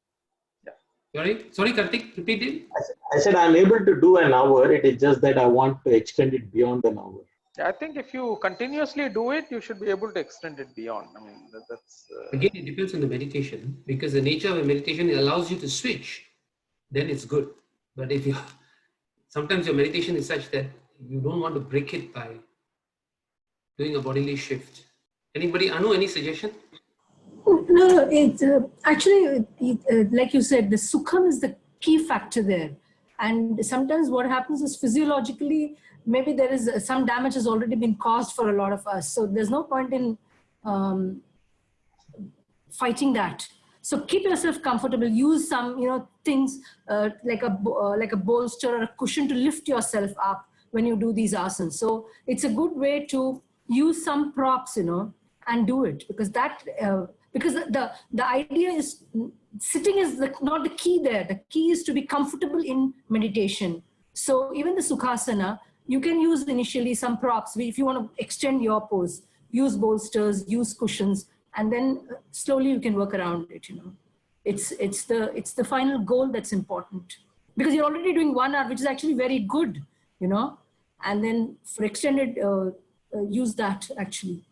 Sorry, Karthik, repeat it. I said I'm able to do an hour. It is just that I want to extend it beyond an hour. I think if you continuously do it, you should be able to extend it beyond. I mean, that's Again, it depends on the meditation, because the nature of a meditation allows you to switch. Then it's good. But if you sometimes your meditation is such that you don't want to break it by doing a bodily shift. Anybody? Anu, any suggestion? No, actually, like you said, the sukham is the key factor there. And sometimes what happens is physiologically, maybe there is some damage has already been caused for a lot of us. So there's no point in fighting that. So keep yourself comfortable. Use some, things like a bolster or a cushion to lift yourself up when you do these asanas. So it's a good way to use some props, and do it, because the idea is sitting is not the key there. The key is to be comfortable in meditation. So even the Sukhasana, you can use initially some props. If you want to extend your pose, use bolsters, use cushions, and then slowly you can work around it. It's the final goal that's important, because you're already doing 1 hour, which is actually very good, and then for extended, use that actually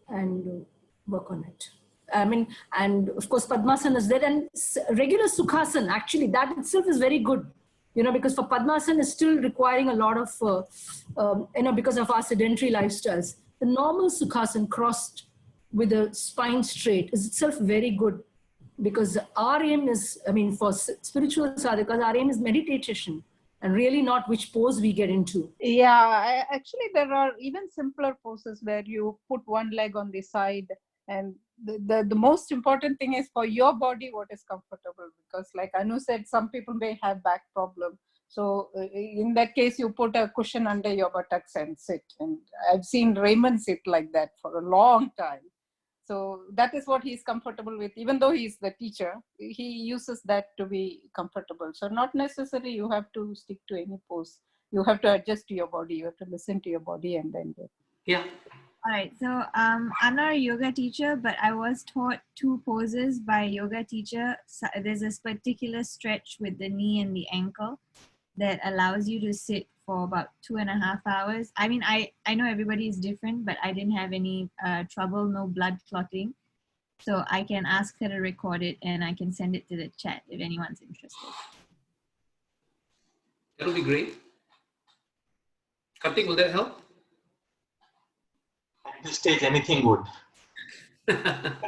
and work on it. I mean, and of course, Padmasana is there, and regular Sukhasana, actually, that itself is very good, because for Padmasana is still requiring a lot of, because of our sedentary lifestyles. The normal Sukhasana crossed with the spine straight is itself very good, because our aim is, for spiritual sadhakas, our aim is meditation and really not which pose we get into. Yeah, actually, there are even simpler poses where you put one leg on the side, and the most important thing is for your body what is comfortable, because like Anu said, some people may have back problem. So in that case, you put a cushion under your buttocks and sit. And I've seen Raymond sit like that for a long time. So that is what he's comfortable with. Even though he's the teacher, he uses that to be comfortable. So not necessarily you have to stick to any pose. You have to adjust to your body. You have to listen to your body and then do it. Yeah. All right, so I'm not a yoga teacher, but I was taught 2 poses by a yoga teacher. So there's this particular stretch with the knee and the ankle that allows you to sit for about 2.5 hours. I mean, I know everybody is different, but I didn't have any trouble, no blood clotting. So I can ask her to record it and I can send it to the chat if anyone's interested. That would be great. Karthik, will that help? At this stage, anything would. That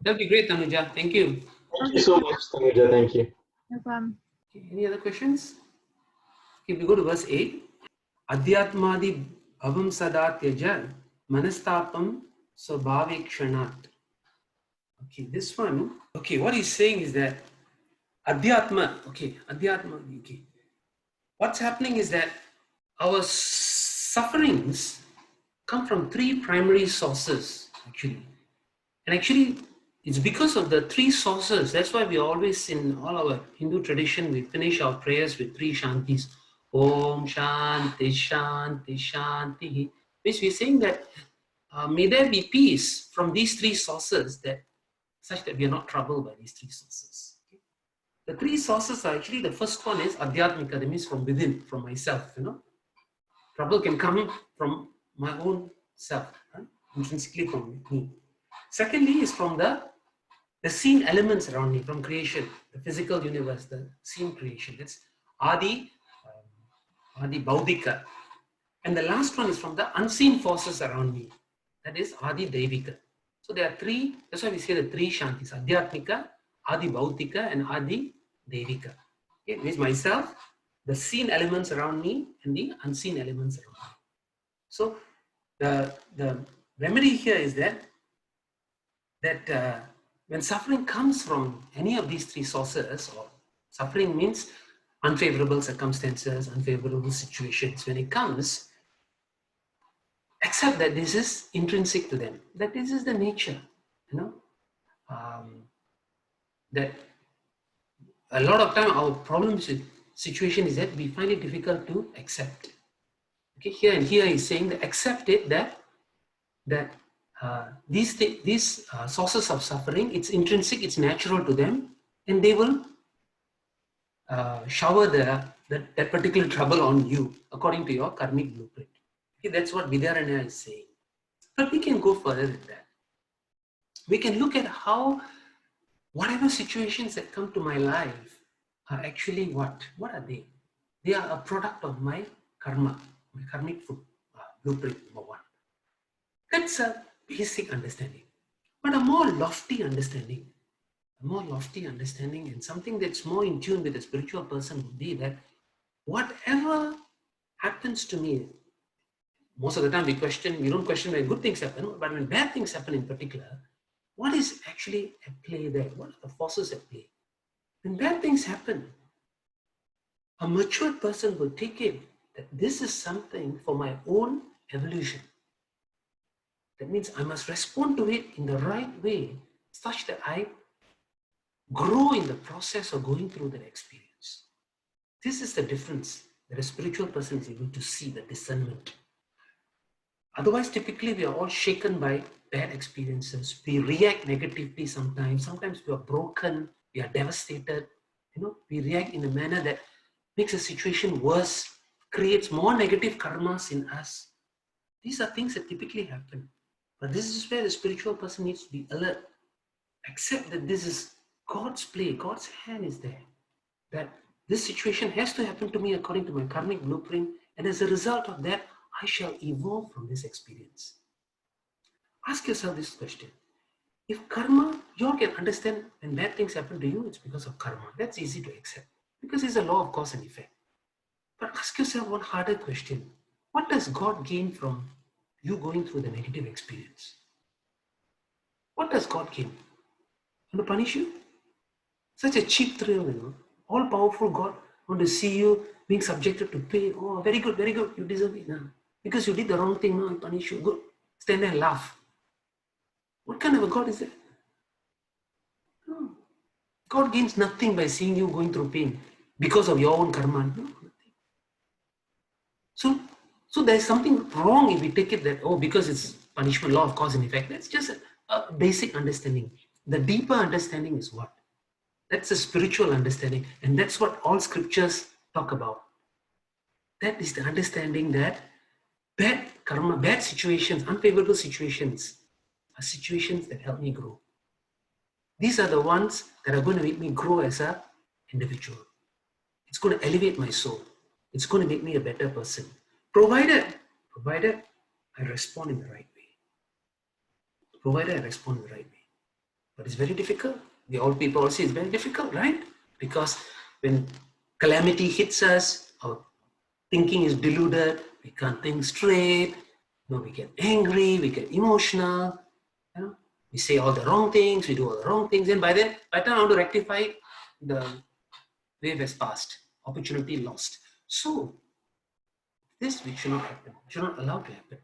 would be great, Tanuja. Thank you. Thank you so much, Tanuja. Thank you. No problem. Okay, any other questions? If we go to verse 8, Adhyatmadi bhavam sada tyaja manastapam svabhavikshanat. Okay, this one, okay, what he's saying is that Adhyatma, okay. What's happening is that our sufferings come from 3 primary sources, actually. And actually, it's because of the 3 sources. That's why we always, in all our Hindu tradition, we finish our prayers with 3 shantis. Om Shanti Shanti Shanti. Which we're saying that may there be peace from these three sources, that such that we are not troubled by these three sources. Okay? The three sources are actually, the first one is adhyatmika, that means from within, from myself. Trouble can come from my own self, right? Intrinsically from me. Secondly is from the seen elements around me, from creation, the physical universe, the seen creation. That's Adi Bhaudika. And the last one is from the unseen forces around me. That is Adi Devika. So there are three, that's why we say the three Shantis, Adhyatmika, Adi Bhautika, and Adi Devika. Okay, it means myself, the seen elements around me, and the unseen elements around me. So the remedy here is that when suffering comes from any of these three sources, or suffering means unfavorable circumstances, unfavorable situations, when it comes, accept that this is intrinsic to them, that this is the nature, that a lot of time our problems with situation is that we find it difficult to accept. Okay, here he's saying that accept it, that these sources of suffering, it's intrinsic, it's natural to them, and they will shower that particular trouble on you according to your karmic blueprint. Okay, that's what Vidyaranya is saying. But we can go further than that. We can look at how whatever situations that come to my life are actually what? What are they? They are a product of my karma, my karmic blueprint, number one. That's a basic understanding. But a more lofty understanding, and something that's more in tune with a spiritual person would be that whatever happens to me, most of the time we don't question when good things happen, but when bad things happen in particular, what is actually at play there? What are the forces at play? When bad things happen, a mature person will take it that this is something for my own evolution. That means I must respond to it in the right way, such that I grow in the process of going through that experience. This is the difference that a spiritual person is able to see, the discernment. Otherwise, typically we are all shaken by bad experiences. We react negatively sometimes. Sometimes we are broken, we are devastated. We react in a manner that makes a situation worse, creates more negative karmas in us. These are things that typically happen. But this is where the spiritual person needs to be alert. Accept that this is God's play, God's hand is there. That this situation has to happen to me according to my karmic blueprint, and as a result of that, I shall evolve from this experience. Ask yourself this question. If karma, you all can understand when bad things happen to you, it's because of karma. That's easy to accept because it's a law of cause and effect. But ask yourself one harder question. What does God gain from you going through the negative experience? What does God gain? Want to punish you? Such a cheap thrill, All powerful God want to see you being subjected to pain. Oh, very good, you deserve it now. Because you did the wrong thing, now I punish you. Good. Stand there and laugh. What kind of a God is that? No. God gains nothing by seeing you going through pain because of your own karma. No, nothing. So there's something wrong if we take it that, because it's punishment, law of cause and effect. That's just a basic understanding. The deeper understanding is what? That's a spiritual understanding, and that's what all scriptures talk about. That is the understanding that bad karma, bad situations, unfavorable situations are situations that help me grow. These are the ones that are going to make me grow as an individual. It's going to elevate my soul. It's going to make me a better person, provided I respond in the right way. But it's very difficult. People all say it's very difficult, right? Because when calamity hits us, our thinking is deluded, we can't think straight, we get angry, we get emotional, we say all the wrong things, we do all the wrong things, and by the time I want to rectify, the wave has passed, opportunity lost. So, this should not happen, should not allow to happen.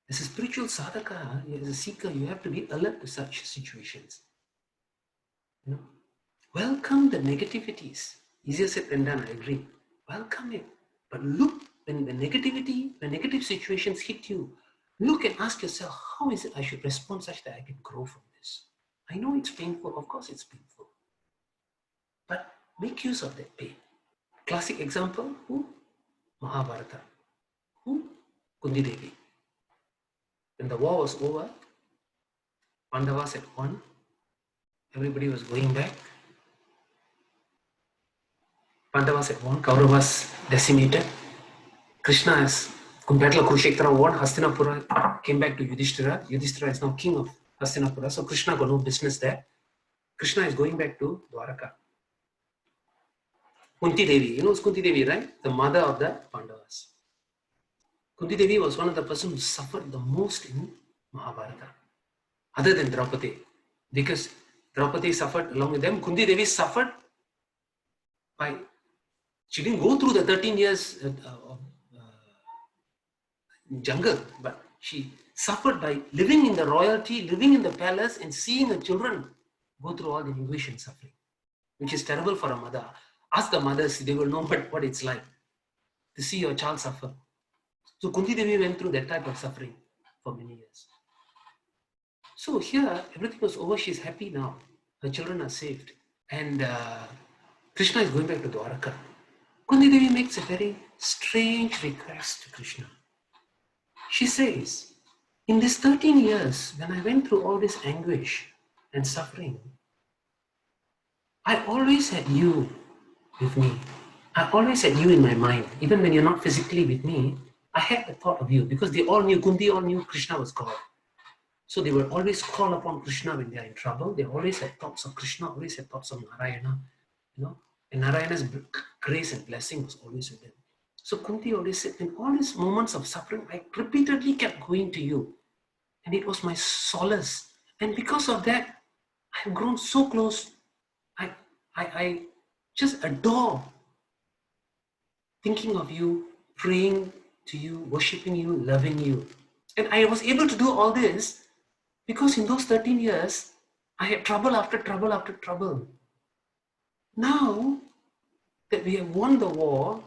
As a spiritual sadhaka, as a seeker, you have to be alert to such situations. Welcome the negativities. Easier said than done, I agree. welcome it. But look, when the negative situations hit you, look and ask yourself, how is it I should respond such that I can grow from this? I know it's painful, of course it's painful. But make use of that pain. Classic example, who? Mahabharata. Who? Kunti Devi. When the war was over, Pandavas had won. Everybody was going back. Pandavas had won. Kauravas decimated. Krishna has Battle of Kurukshetra won. Hastinapura came back to Yudhishthira. Yudhishthira is now king of Hastinapura. So Krishna got no business there. Krishna is going back to Dwaraka. Kunti Devi, you know Kunti Devi, right? The mother of the Pandavas. Kunti Devi was one of the persons who suffered the most in Mahabharata, other than Draupadi, because Draupadi suffered along with them. Kunti Devi suffered by, she didn't go through the 13 years of jungle, but she suffered by living in the royalty, living in the palace, and seeing her children go through all the anguish and suffering, which is terrible for a mother. Ask the mothers, they will know what it's like to see your child suffer. So Kunti Devi went through that type of suffering for many years. So here, everything was over. She's happy now. Her children are saved. And Krishna is going back to Dwaraka. Kunti Devi makes a very strange request to Krishna. She says, in these 13 years, when I went through all this anguish and suffering, I always had you with me. I always had you in my mind. Even when you're not physically with me, I had the thought of you, because they all knew, Kunti all knew Krishna was God. So they would always call upon Krishna when they are in trouble. They always had thoughts of Krishna, always had thoughts of Narayana, you know. And Narayana's grace and blessing was always with them. So Kunti always said, in all these moments of suffering, I repeatedly kept going to you. And it was my solace. And because of that, I have grown so close. I just adore thinking of you, praying to you, worshipping you, loving you. And I was able to do all this because in those 13 years, I had trouble after trouble after trouble. Now that we have won the war,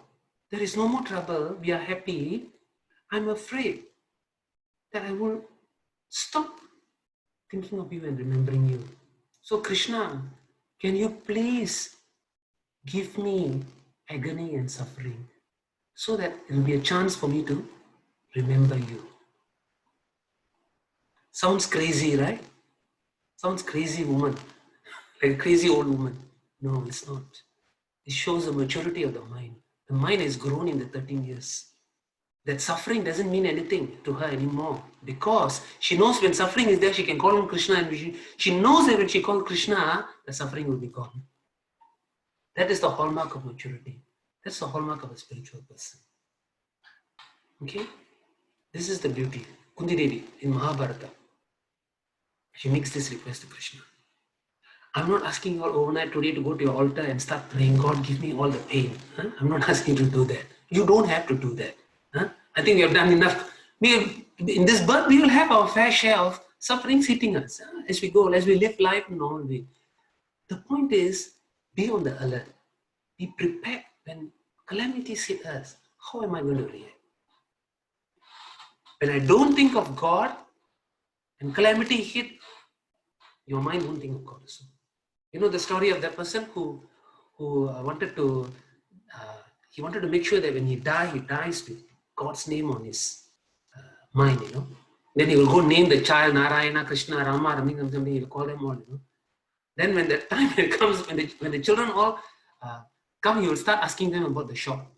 there is no more trouble, we are happy, I'm afraid that I will stop thinking of you and remembering you. So Krishna, can you please give me agony and suffering so that it will be a chance for me to remember you. Sounds crazy, right? Sounds crazy woman, like a crazy old woman. No, it's not. It shows the maturity of the mind. The mind has grown in the 13 years. That suffering doesn't mean anything to her anymore because she knows when suffering is there, she can call on Krishna, and she knows that when she calls Krishna, the suffering will be gone. That is the hallmark of maturity. That's the hallmark of a spiritual person. Okay? This is the beauty. Kunti Devi in Mahabharata, she makes this request to Krishna. I'm not asking you all overnight today to go to your altar and start praying, God, give me all the pain. Huh? I'm not asking you to do that. You don't have to do that. Huh? I think we have done enough. In this birth, we will have our fair share of sufferings hitting us as we go, as we live life in normal way. The point is, be on the alert. Be prepared when calamities hit us. How am I going to react? When I don't think of God and calamity hit, your mind won't think of God. So, you know the story of that person who wanted to make sure that when he dies with God's name on his mind, you know. Then he will go name the child Narayana, Krishna, Rama, something, he will call them all, you know. Then when the time comes, when the children all come, he will start asking them about the shop.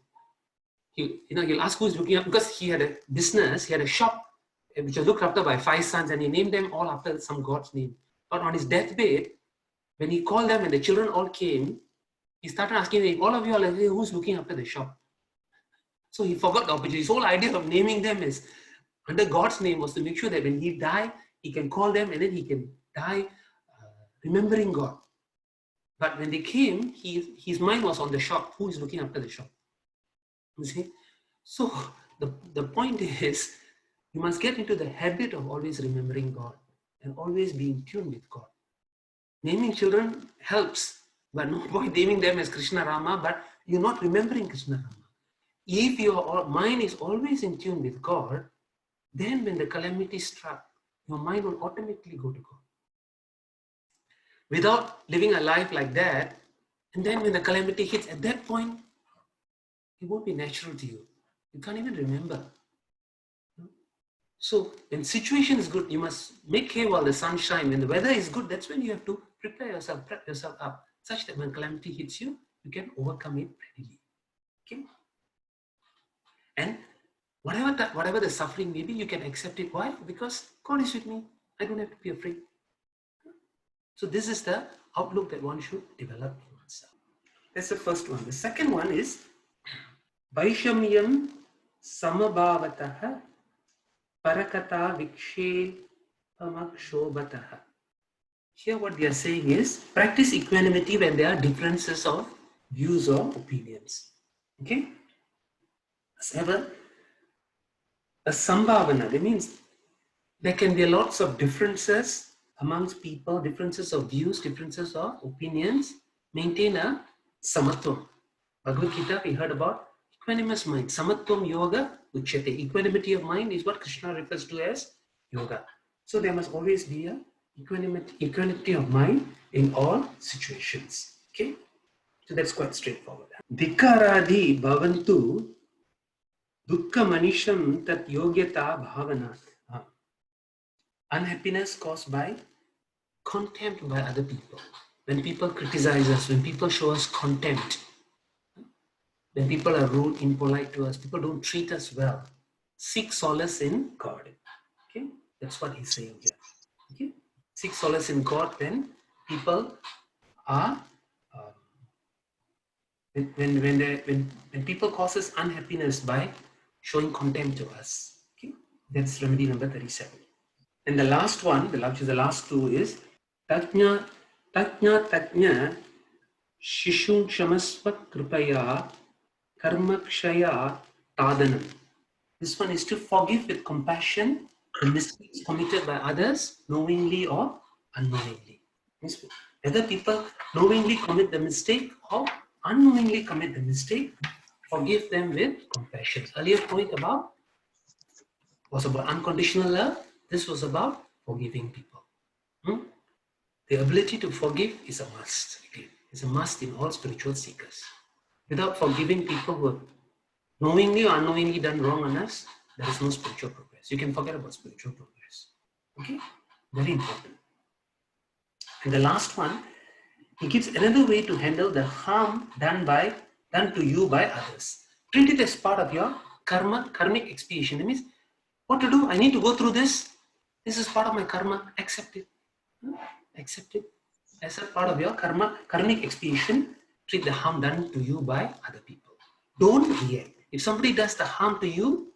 He'll ask who's looking up, because he had a business, he had a shop which was looked after by 5 sons, and he named them all after some god's name. But on his deathbed, when he called them and the children all came, he started asking them, all of you are like, hey, who's looking after the shop? So he forgot the opportunity. His whole idea of naming them is under God's name was to make sure that when he died, he can call them and then he can die remembering God. But when they came, his mind was on the shop. Who is looking after the shop? You see? So the point is, you must get into the habit of always remembering God and always be in tune with God. Naming children helps, but no point naming them as Krishna, Rama, but You're not remembering Krishna Rama. If your mind is always in tune with God, then when the calamity struck, your mind will automatically go to God. Without living a life like that, and then when the calamity hits, at that point, it won't be natural to you. You can't even remember. So when situation is good, you must make hay while the sun shines. When the weather is good, that's when you have to prepare yourself, prep yourself up, such that when calamity hits you, you can overcome it readily. Okay? And whatever the suffering may be, you can accept it. Why? Because God is with me. I don't have to be afraid. So this is the outlook that one should develop in oneself. That's the first one. The second one is Vaishamyam Samabhavataha Parakata Vikshepamakshobatah. Here what they are saying is practice equanimity when there are differences of views or opinions. Okay? Let's have a sambhavana. That means there can be lots of differences amongst people, differences of views, differences of opinions. Maintain a samatvam. Bhagavad Gita, we heard about equanimous mind. Samatvam yoga uchyate. Equanimity of mind is what Krishna refers to as yoga. So there must always be a equanimity of mind in all situations. Okay? So that's quite straightforward. Dhikaradi bhavantu dukkha manisham tat yogyata bhavanat. Unhappiness caused by contempt by other people. When people criticize us, when people show us contempt, when people are rude, impolite to us, people don't treat us well, seek solace in God. Okay, that's what he's saying here. Okay, seek solace in God when people are when people cause us unhappiness by showing contempt to us. Okay, that's remedy number 37. And the last one, which is the last two, is Tajna Shishun Kshamasva Kripaya Karmakshaya Tadanam. This one is to forgive with compassion the mistakes committed by others, knowingly or unknowingly. Whether people knowingly commit the mistake or unknowingly commit the mistake, forgive them with compassion. Earlier point was about unconditional love. This was about forgiving people. The ability to forgive is a must. It's a must in all spiritual seekers. Without forgiving people who have knowingly or unknowingly done wrong on us, there is no spiritual progress. You can forget about spiritual progress. Okay? Very important. And the last one, he gives another way to handle the harm done to you by others. Treat it as part of your karmic expiation. That means, what to do? I need to go through this. This is part of my karma. Accept it. Accept it as a part of your karmic expiation. Treat the harm done to you by other people. Don't react. If somebody does the harm to you,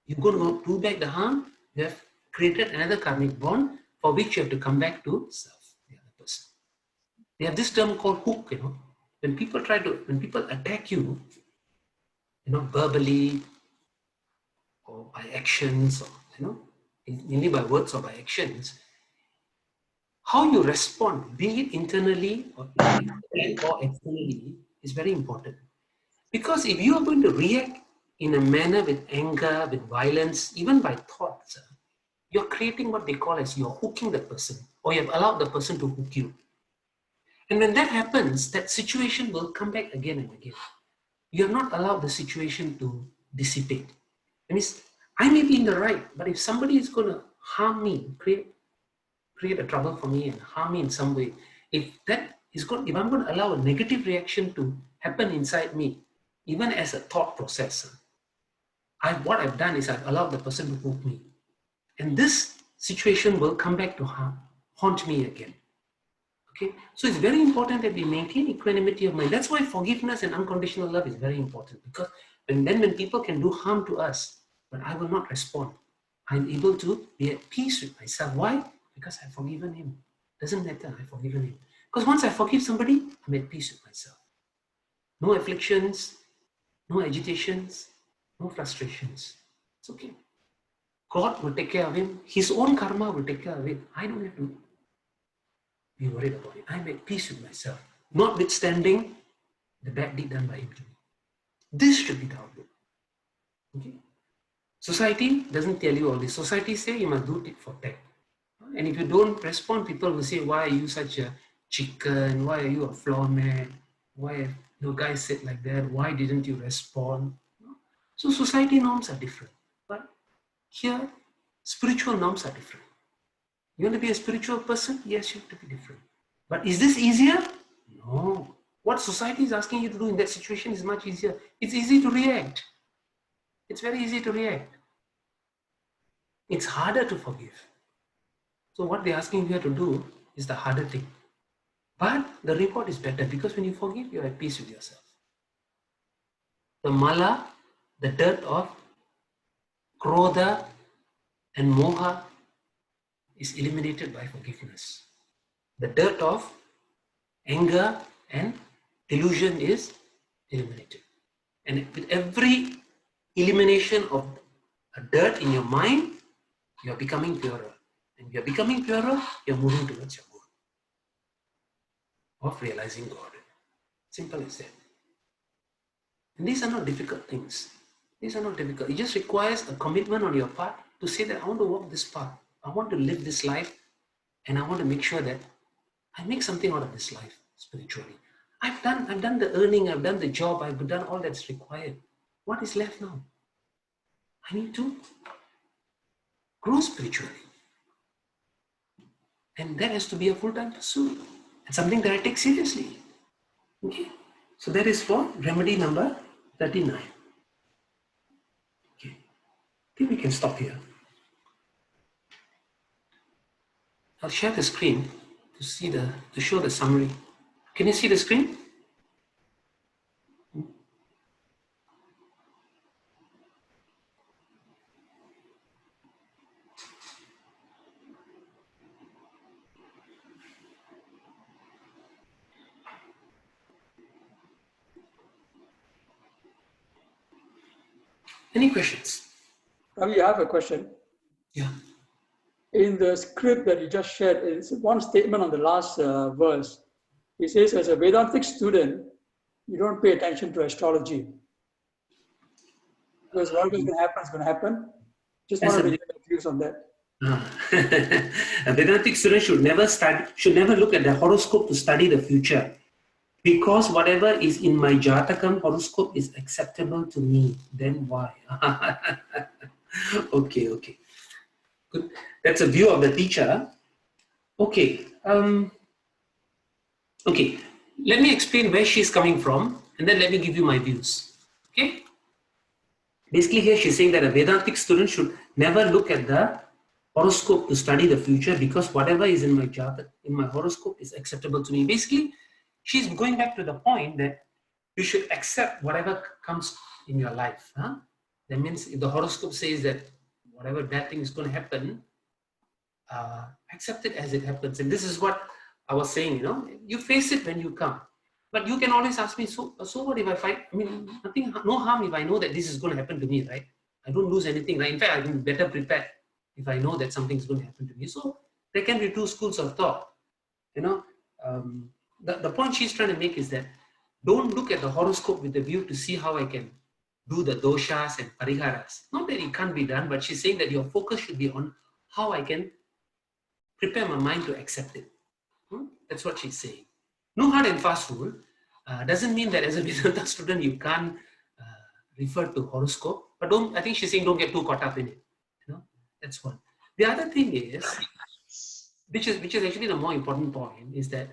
you're going to do back the harm. You have created another karmic bond for which you have to come back to serve the other person. They have this term called hook. When people attack you, verbally or by actions, or mainly by words or by actions, how you respond, be it internally or externally, is very important. Because if you are going to react in a manner with anger, with violence, even by thoughts, you're creating what they call as you're hooking the person, or you have allowed the person to hook you. And when that happens, that situation will come back again and again. You have not allowed the situation to dissipate. That means I may be in the right, but if somebody is going to harm me, create a trouble for me and harm me in some way, if I'm going to allow a negative reaction to happen inside me, even as a thought process, what I've done is I've allowed the person to hook me. And this situation will come back to haunt me again. Okay, so it's very important that we maintain equanimity of mind. That's why forgiveness and unconditional love is very important, because when people can do harm to us, but I will not respond, I'm able to be at peace with myself. Why? Because I've forgiven him. Doesn't matter, I've forgiven him. Because once I forgive somebody, I'm at peace with myself. No afflictions, no agitations, no frustrations. It's okay. God will take care of him. His own karma will take care of it. I don't have to be worried about it. I'm at peace with myself. Notwithstanding the bad deed done by him to me. This should be the outlook. Okay? Society doesn't tell you all this. Society say you must do it for tat. And if you don't respond, people will say, why are you such a chicken? Why are you a floor man? Why the guy said like that? Why didn't you respond? So society norms are different. But here, spiritual norms are different. You want to be a spiritual person? Yes, you have to be different. But is this easier? No. What society is asking you to do in that situation is much easier. It's easy to react. It's very easy to react. It's harder to forgive. So what they're asking you to do is the harder thing. But the reward is better because when you forgive, you're at peace with yourself. The mala, the dirt of krodha and moha is eliminated by forgiveness. The dirt of anger and delusion is eliminated. And with every elimination of a dirt in your mind, you are becoming purer. And you are becoming purer, you are moving towards your goal of realizing God. Simple as that. And these are not difficult things. These are not difficult. It just requires a commitment on your part to say that I want to walk this path. I want to live this life and I want to make sure that I make something out of this life spiritually. I've done the earning, I've done the job, I've done all that's required. What is left now? I need to grow spiritually. And that has to be a full-time pursuit. It's something that I take seriously. Okay. So that is for remedy number 39. Okay. I think we can stop here. I'll share the screen to show the summary. Can you see the screen? Any questions? Ravi, I have a question. Yeah. In the script that you just shared, it's one statement on the last verse. It says, as a Vedantic student, you don't pay attention to astrology. Because whatever is going to happen is going to happen. Just wanted to get your views on that. A Vedantic student should never look at the horoscope to study the future. Because whatever is in my Jatakam horoscope is acceptable to me, then why? Okay. Good. That's a view of the teacher. Okay. Okay. Let me explain where she's coming from, and then let me give you my views. Okay. Basically, here she's saying that a Vedantic student should never look at the horoscope to study the future because whatever is in my Jatak, in my horoscope is acceptable to me. Basically, she's going back to the point that you should accept whatever comes in your life. Huh? That means if the horoscope says that whatever bad thing is going to happen, accept it as it happens. And this is what I was saying, you face it when you come. But you can always ask me, so what if I find, no harm if I know that this is going to happen to me, right? I don't lose anything, right? In fact, I can be better prepared if I know that something is going to happen to me. So there can be two schools of thought, The point she's trying to make is that don't look at the horoscope with the view to see how I can do the doshas and pariharas. Not that it can't be done, but she's saying that your focus should be on how I can prepare my mind to accept it. That's what she's saying. No hard and fast rule. Doesn't mean that as a Vedanta student you can't refer to horoscope. But I think she's saying don't get too caught up in it. That's one. The other thing is, which is actually the more important point, is that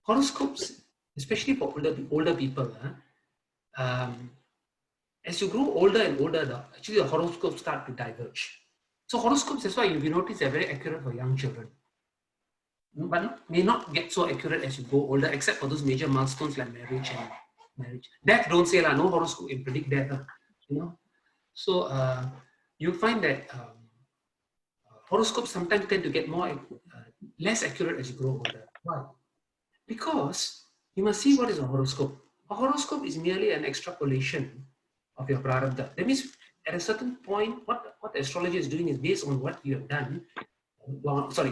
horoscopes, especially for older people, as you grow older and older, actually the horoscopes start to diverge. So horoscopes, that's why if you notice, they're very accurate for young children. But may not get so accurate as you go older, except for those major milestones like marriage and marriage. Death, don't say, no horoscope can predict death. So you find that horoscopes sometimes tend to get less accurate as you grow older. Why? Because you must see what is a horoscope. A horoscope is merely an extrapolation of your prarabdha. That means at a certain point, what the astrology is doing is based on what you have done,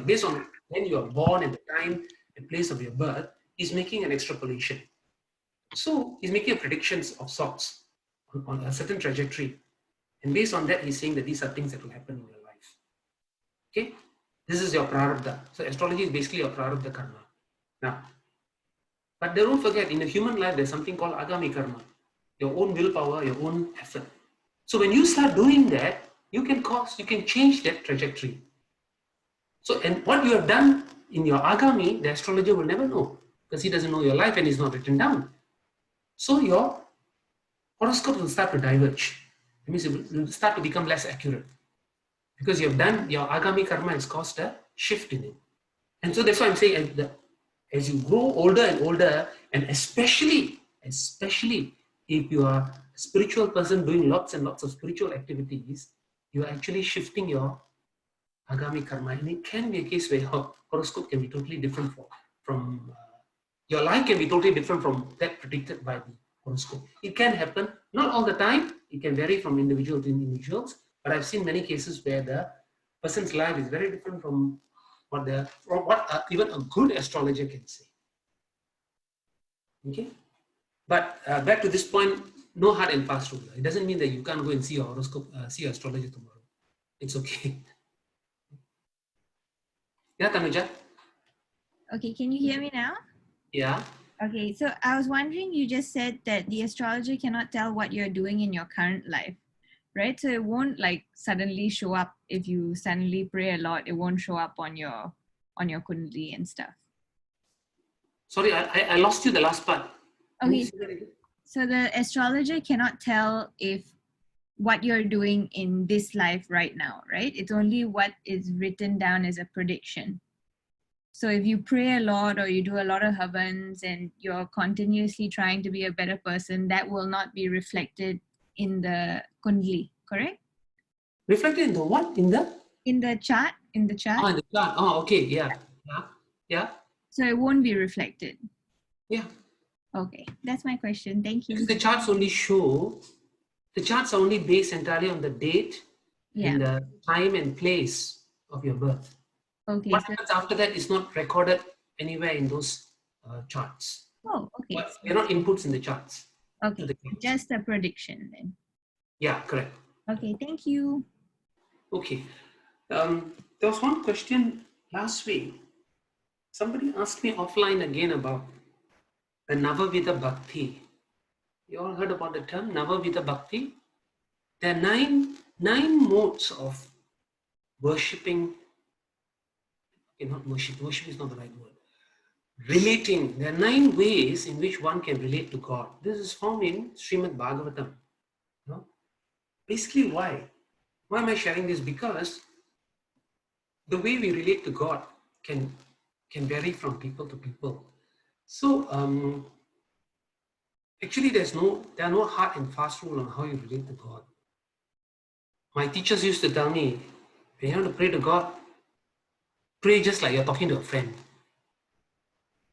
based on when you are born and the time and place of your birth, is making an extrapolation. So he's making predictions of sorts on a certain trajectory. And based on that, he's saying that these are things that will happen in your life. Okay? This is your prarabdha. So astrology is basically your prarabdha karma. Now, but don't forget, in the human life, there's something called agami karma. Your own willpower, your own effort. So when you start doing that, you can change that trajectory. So, and what you have done in your agami, the astrologer will never know because he doesn't know your life and it's not written down. So your horoscope will start to diverge. It means it will start to become less accurate because you have done, your agami karma has caused a shift in it. And so that's why I'm saying as you grow older and older, and especially if you are a spiritual person doing lots and lots of spiritual activities, you are actually shifting your agami karma. And it can be a case where your horoscope can be totally different from your life can be totally different from that predicted by the horoscope. It can happen, not all the time. It can vary from individual to individuals. But I've seen many cases where the person's life is very different from what even a good astrologer can say. Okay, but back to this point, no hard and fast rule. It doesn't mean that you can't go and see your horoscope, see your astrologer tomorrow. It's okay. Yeah, Tanuja. Okay, can you hear me now? Yeah. Okay, so I was wondering, you just said that the astrologer cannot tell what you're doing in your current life, right? So it won't like suddenly show up if you suddenly pray a lot. It won't show up on your kundali and stuff. Sorry, I lost you the last part. Okay, so the astrologer cannot tell if what you're doing in this life right now, right? It's only what is written down as a prediction. So if you pray a lot or you do a lot of havans and you're continuously trying to be a better person, that will not be reflected in the kundali, correct? Reflected in the what? In the chart? In the chart. Oh, in the chart. Oh, okay. Yeah. Yeah. So it won't be reflected. Yeah. Okay, that's my question. Thank you. Because the charts only show, the charts are only based entirely on the date and the time and place of your birth. Okay. What happens after that is not recorded anywhere in those charts. Oh, okay. They're not inputs in the charts. Okay, just a prediction then. Yeah, correct. Okay, thank you. Okay. There was one question last week. Somebody asked me offline again about the Navavida Bhakti. You all heard about the term Navavida Bhakti? There are nine modes of worshipping. Okay, not worship. Worship is not the right word. Relating. There are 9 ways in which one can relate to God. This is found in Srimad Bhagavatam. No? Basically, why? Why am I sharing this? Because the way we relate to God can vary from people to people. So actually, there are no hard and fast rule on how you relate to God. My teachers used to tell me, when you want to pray to God, pray just like you're talking to a friend.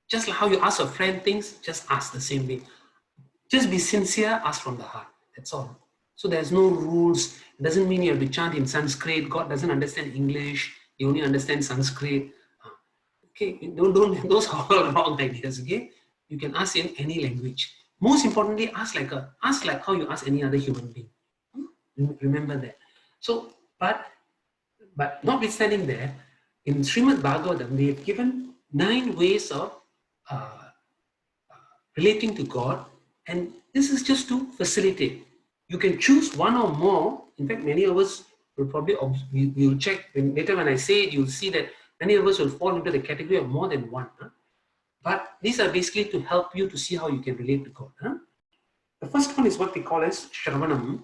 Just like how you ask a friend things, just ask the same way. Just be sincere, ask from the heart. That's all. So there's no rules. It doesn't mean you have to chant in Sanskrit. God doesn't understand English. He only understands Sanskrit. Okay, don't those are all wrong ideas. Okay, you can ask in any language. Most importantly, ask like how you ask any other human being. Remember that. So, but notwithstanding that, in Srimad Bhagavatam, they have given 9 ways of relating to God, and this is just to facilitate. You can choose one or more. In fact, many of us will probably, we will check later when I say it, you'll see that many of us will fall into the category of more than one. But these are basically to help you to see how you can relate to God. The first one is what we call as Shravanam,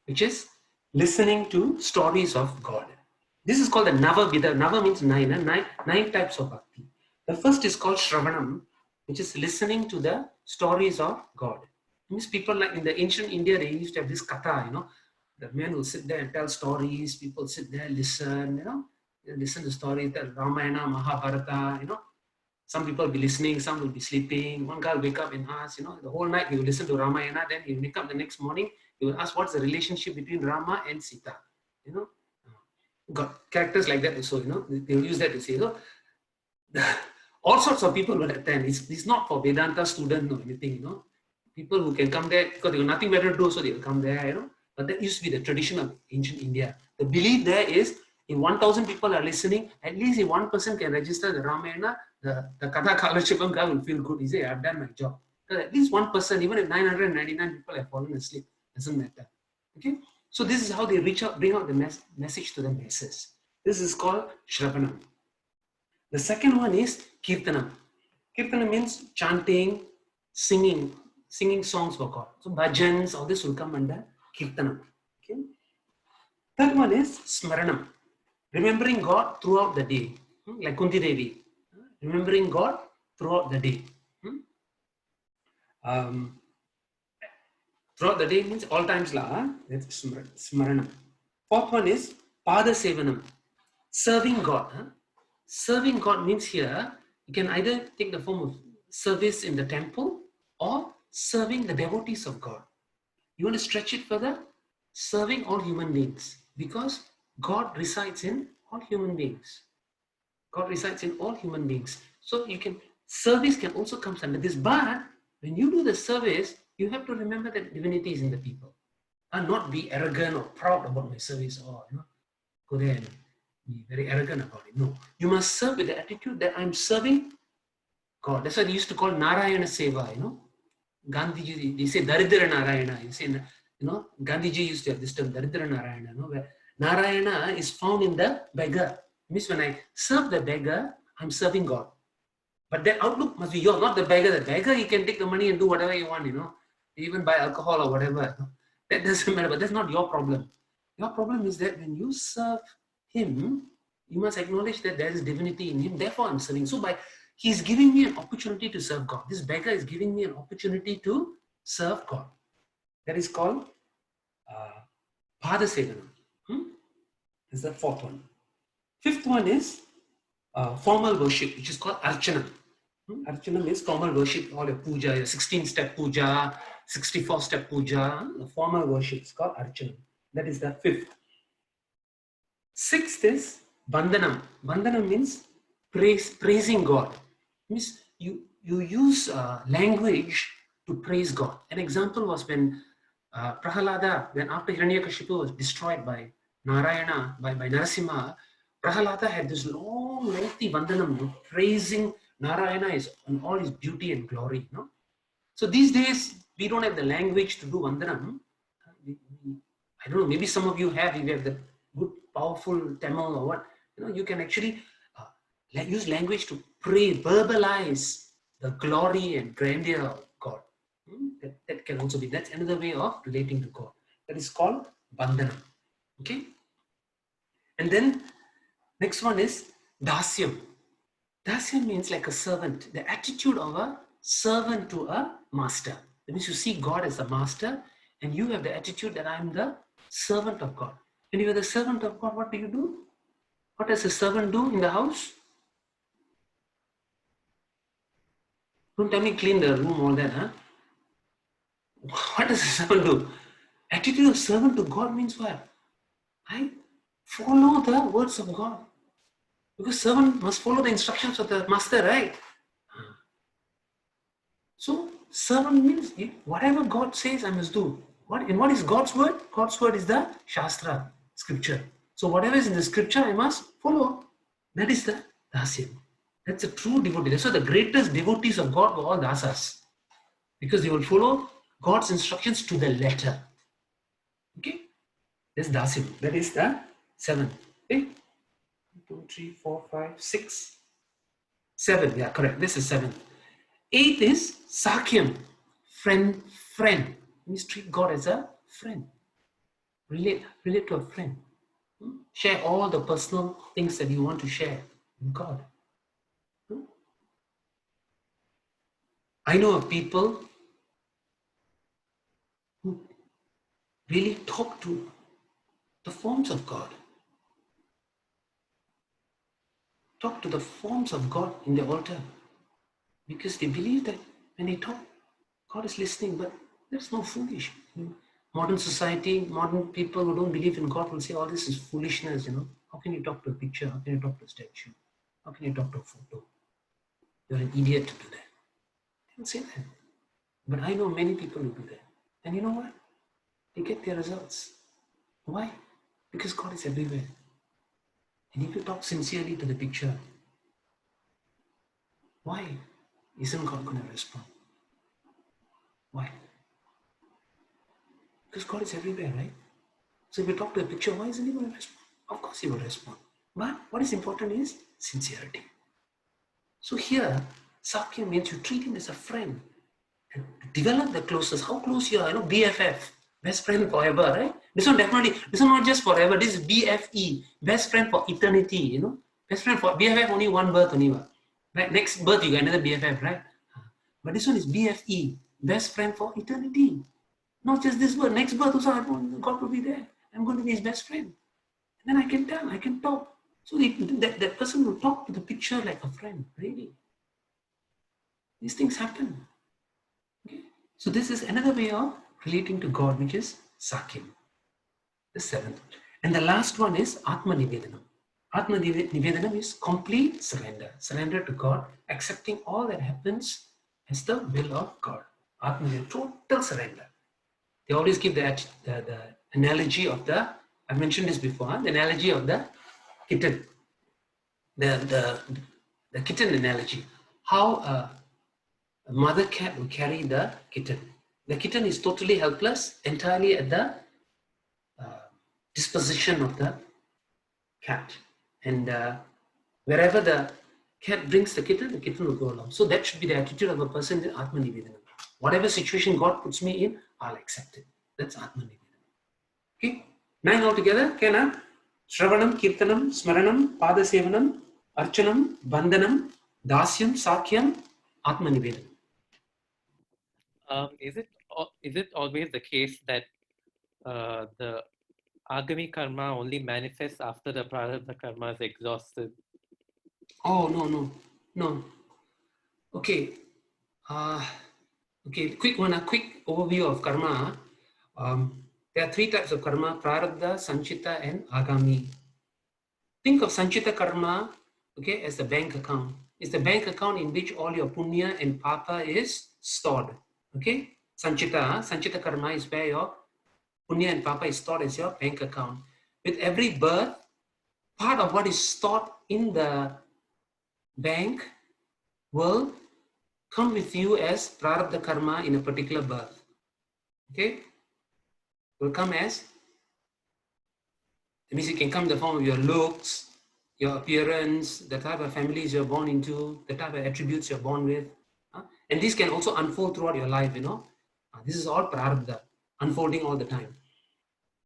which is listening to stories of God. This is called the Navavida. Nava means 9 types of bhakti. The first is called Shravanam, which is listening to the stories of God. It means people like in the ancient India, they used to have this katha, the men will sit there and tell stories, people sit there, listen, listen to stories, the Ramayana, Mahabharata, Some people will be listening, some will be sleeping. One guy will wake up and ask, the whole night he will listen to Ramayana, then he will wake up the next morning, he will ask what's the relationship between Rama and Sita, Got characters like that also, they will use that to say, all sorts of people will attend. It's not for Vedanta students or anything, People who can come there because they got nothing better to do, so they will come there, you know. But that used to be the tradition of ancient India. The belief there is, if 1,000 people are listening, at least if one person can register the Ramayana, the Katha Kalashipam guy will feel good. He say, I've done my job. Because at least one person, even if 999 people have fallen asleep, doesn't matter. Okay? So this is how they reach out, bring out the message to the masses. This is called Shravanam. The second one is Kirtanam. Kirtanam means chanting, singing songs for God. So bhajans, all this will come under Kirtanam. Okay? Third one is Smaranam. Remembering God throughout the day. Like Kunti Devi. Remembering God throughout the day. Throughout the day means all times lah. That's Smaranam. Fourth one is Pada Sevanam. Serving God. Serving God means here, you can either take the form of service in the temple or serving the devotees of God. You want to stretch it further? Serving all human beings, because God resides in all human beings. God resides in all human beings. So you can, service can also come under this, but when you do the service, you have to remember that divinity is in the people, and not be arrogant or proud about my service, or go there and be very arrogant about it. No, you must serve with the attitude that I'm serving God. That's why they used to call Narayana Seva, Gandhiji, they say Daridra Narayana. You say, Gandhiji used to have this term, Daridra Narayana, where Narayana is found in the beggar. It means when I serve the beggar, I'm serving God. But that outlook must be yours, not the beggar. The beggar, he can take the money and do whatever you want, even buy alcohol or whatever. That doesn't matter, but that's not your problem. Your problem is that when you serve him, you must acknowledge that there is divinity in him. Therefore, I'm serving. So he's giving me an opportunity to serve God. This beggar is giving me an opportunity to serve God. That is called Pada Sevanam. That's the fourth one. Fifth one is formal worship, which is called Archana. Archana means formal worship, all your puja, your 16-step puja, 64-step puja. The formal worship is called Archana. That is the fifth. Sixth is Bandhanam. Bandhanam means praising God. It means you use language to praise God. An example was when Prahalada, when after Hiranyakashipu was destroyed by Narayana, by Narasimha, Prahalada had this long, lengthy Vandhanam, praising Narayana in all his beauty and glory. So these days, we don't have the language to do Vandhanam. I don't know, maybe some of you have, if you have the good, powerful Tamil or what, you can actually use language to pray, verbalize the glory and grandeur of God. That can also be, that's another way of relating to God. That is called Bandhanam. Okay? And then, next one is Dasyam. Dasyam means like a servant, the attitude of a servant to a master. That means you see God as a master, and you have the attitude that I'm the servant of God. And if you're the servant of God, what do? What does a servant do in the house? Don't tell me clean the room, all that, huh? What does a servant do? Attitude of servant to God means what? I follow the words of God. Because servant must follow the instructions of the master, right? So servant means whatever God says, I must do. And what is God's word? God's word is the Shastra, scripture. So whatever is in the scripture, I must follow. That is the Dasyam. That's a true devotee. So the greatest devotees of God were all Dasas. Because they will follow God's instructions to the letter. Okay? That's Dasyam. That is the 7. Okay? 2, 3, 4, 5, 6, 7. Yeah, correct. This is 7. 8 is Sakyam. Friend. Means treat God as a friend. Relate to a friend. Share all the personal things that you want to share with God. I know of people who really talk to the forms of God. Talk to the forms of God in the altar. Because they believe that when they talk, God is listening, but that's not foolish. Modern society, modern people who don't believe in God will say, all this is foolishness, How can you talk to a picture? How can you talk to a statue? How can you talk to a photo? You're an idiot to do that. They don't say that. But I know many people who do that. And you know what? They get their results. Why? Because God is everywhere. And if you talk sincerely to the picture, why isn't God going to respond? Why? Because God is everywhere, right? So if you talk to the picture, why isn't He going to respond? Of course He will respond. But what is important is sincerity. So here, Sakyam means you treat him as a friend. And develop the closest. How close you are, BFF. Best friend forever, right? This one definitely, this one not just forever, this is BFE. Best friend for eternity, Best friend for BFF only one birth only. Right? Next birth you get another BFF, right? But this one is BFE. Best friend for eternity. Not just this birth, next birth also God will be there. I'm going to be his best friend. And then I can tell, I can talk. So that person will talk to the picture like a friend, really. These things happen. Okay? So this is another way of relating to God, which is Sakyam. The seventh. And the last one is Atma Nivedanam. Atma Nivedanam is complete surrender. Surrender to God, accepting all that happens as the will of God. Atma Nivedanam, total surrender. They always give the analogy of the, I mentioned this before, the analogy of the kitten. The kitten analogy. How a mother cat will carry the kitten. The kitten is totally helpless, entirely at the disposition of the cat. And wherever the cat brings the kitten will go along. So that should be the attitude of a person in Atma Nivedanam. Whatever situation God puts me in, I'll accept it. That's Atma Nivedanam. Okay? 9 altogether. Can Shravanam, Kirtanam, Smaranam, Padasevanam, Archanam, Bandhanam, Dasyam, Sakyam, Atma Nivedanam. Is it always the case that the agami karma only manifests after the prarabdha karma is exhausted? Oh, no. Okay. Okay, quick overview of karma. There are 3 types of karma: prarabdha, sanchita, and agami. Think of sanchita karma, okay, as the bank account. It's the bank account in which all your punya and papa is stored. Okay, sanchita karma is where your punya and papa is stored as your bank account. With every birth, part of what is stored in the bank will come with you as prarabdha karma in a particular birth. Okay, will come as, that means it can come in the form of your looks, your appearance, the type of families you're born into, the type of attributes you're born with. And these can also unfold throughout your life, This is all prarabdha, unfolding all the time.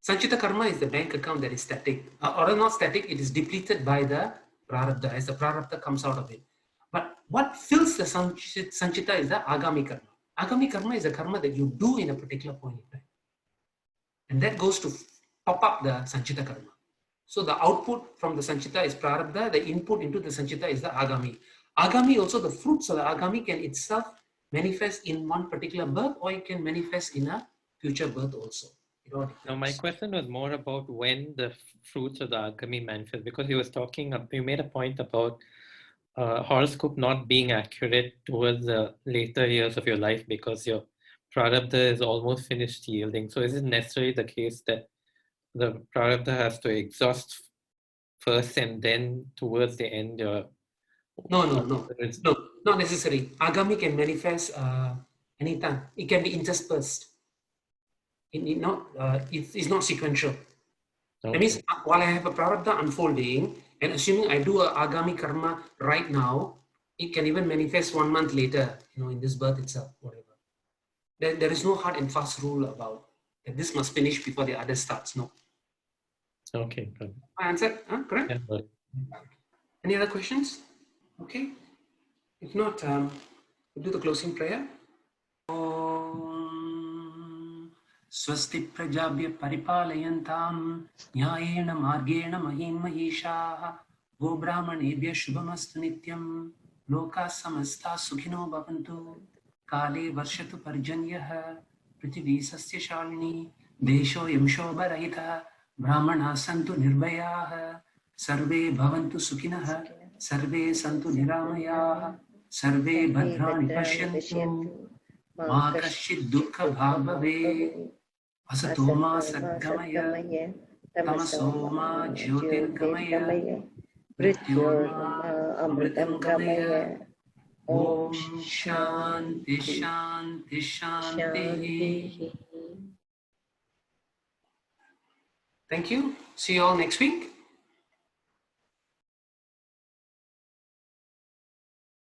Sanchita karma is the bank account that is static, or not static, it is depleted by the prarabdha, as the prarabdha comes out of it. But what fills the sanchita is the agami karma. Agami karma is a karma that you do in a particular point in time. And that goes to top up the sanchita karma. So the output from the sanchita is prarabdha, the input into the sanchita is the agami. Agami, also the fruits of the agami can itself manifest in one particular birth, or it can manifest in a future birth also. Now my question was more about when the fruits of the agami manifest, because you made a point about horoscope not being accurate towards the later years of your life because your prarabdha is almost finished yielding. So is it necessarily the case that the prarabdha has to exhaust first and then towards the end? No, not necessary. Agami can manifest anytime. It can be interspersed. It's not sequential. Okay. That means while I have a prarabdha unfolding, and assuming I do a agami karma right now, it can even manifest 1 month later, in this birth itself, whatever. There is no hard and fast rule about that this must finish before the other starts. No. Okay, good. I answered, correct? Yeah, good. Any other questions? Okay. If not, we'll do the closing prayer. Swasti prajabhya paripalayantam nyayena margena mahim mahishaah go brahmanebhya shubhamastu nityam loka samasta sukhino bhavantu kale varshatu parjanyah prithvi sasya shalini desho yamshobharahitah brahmana santu nirbhayah sarve bhavantu sukhinah sarve santu niramayah sarve bhadrani pashyantu Ma kashchid dukkha bhave. Asato ma sadgamaya. Tamaso ma jyotirgamaya. Mrityorma amritam gamaya. Om Shanti Shanti Shanti. Thank you. See you all next week.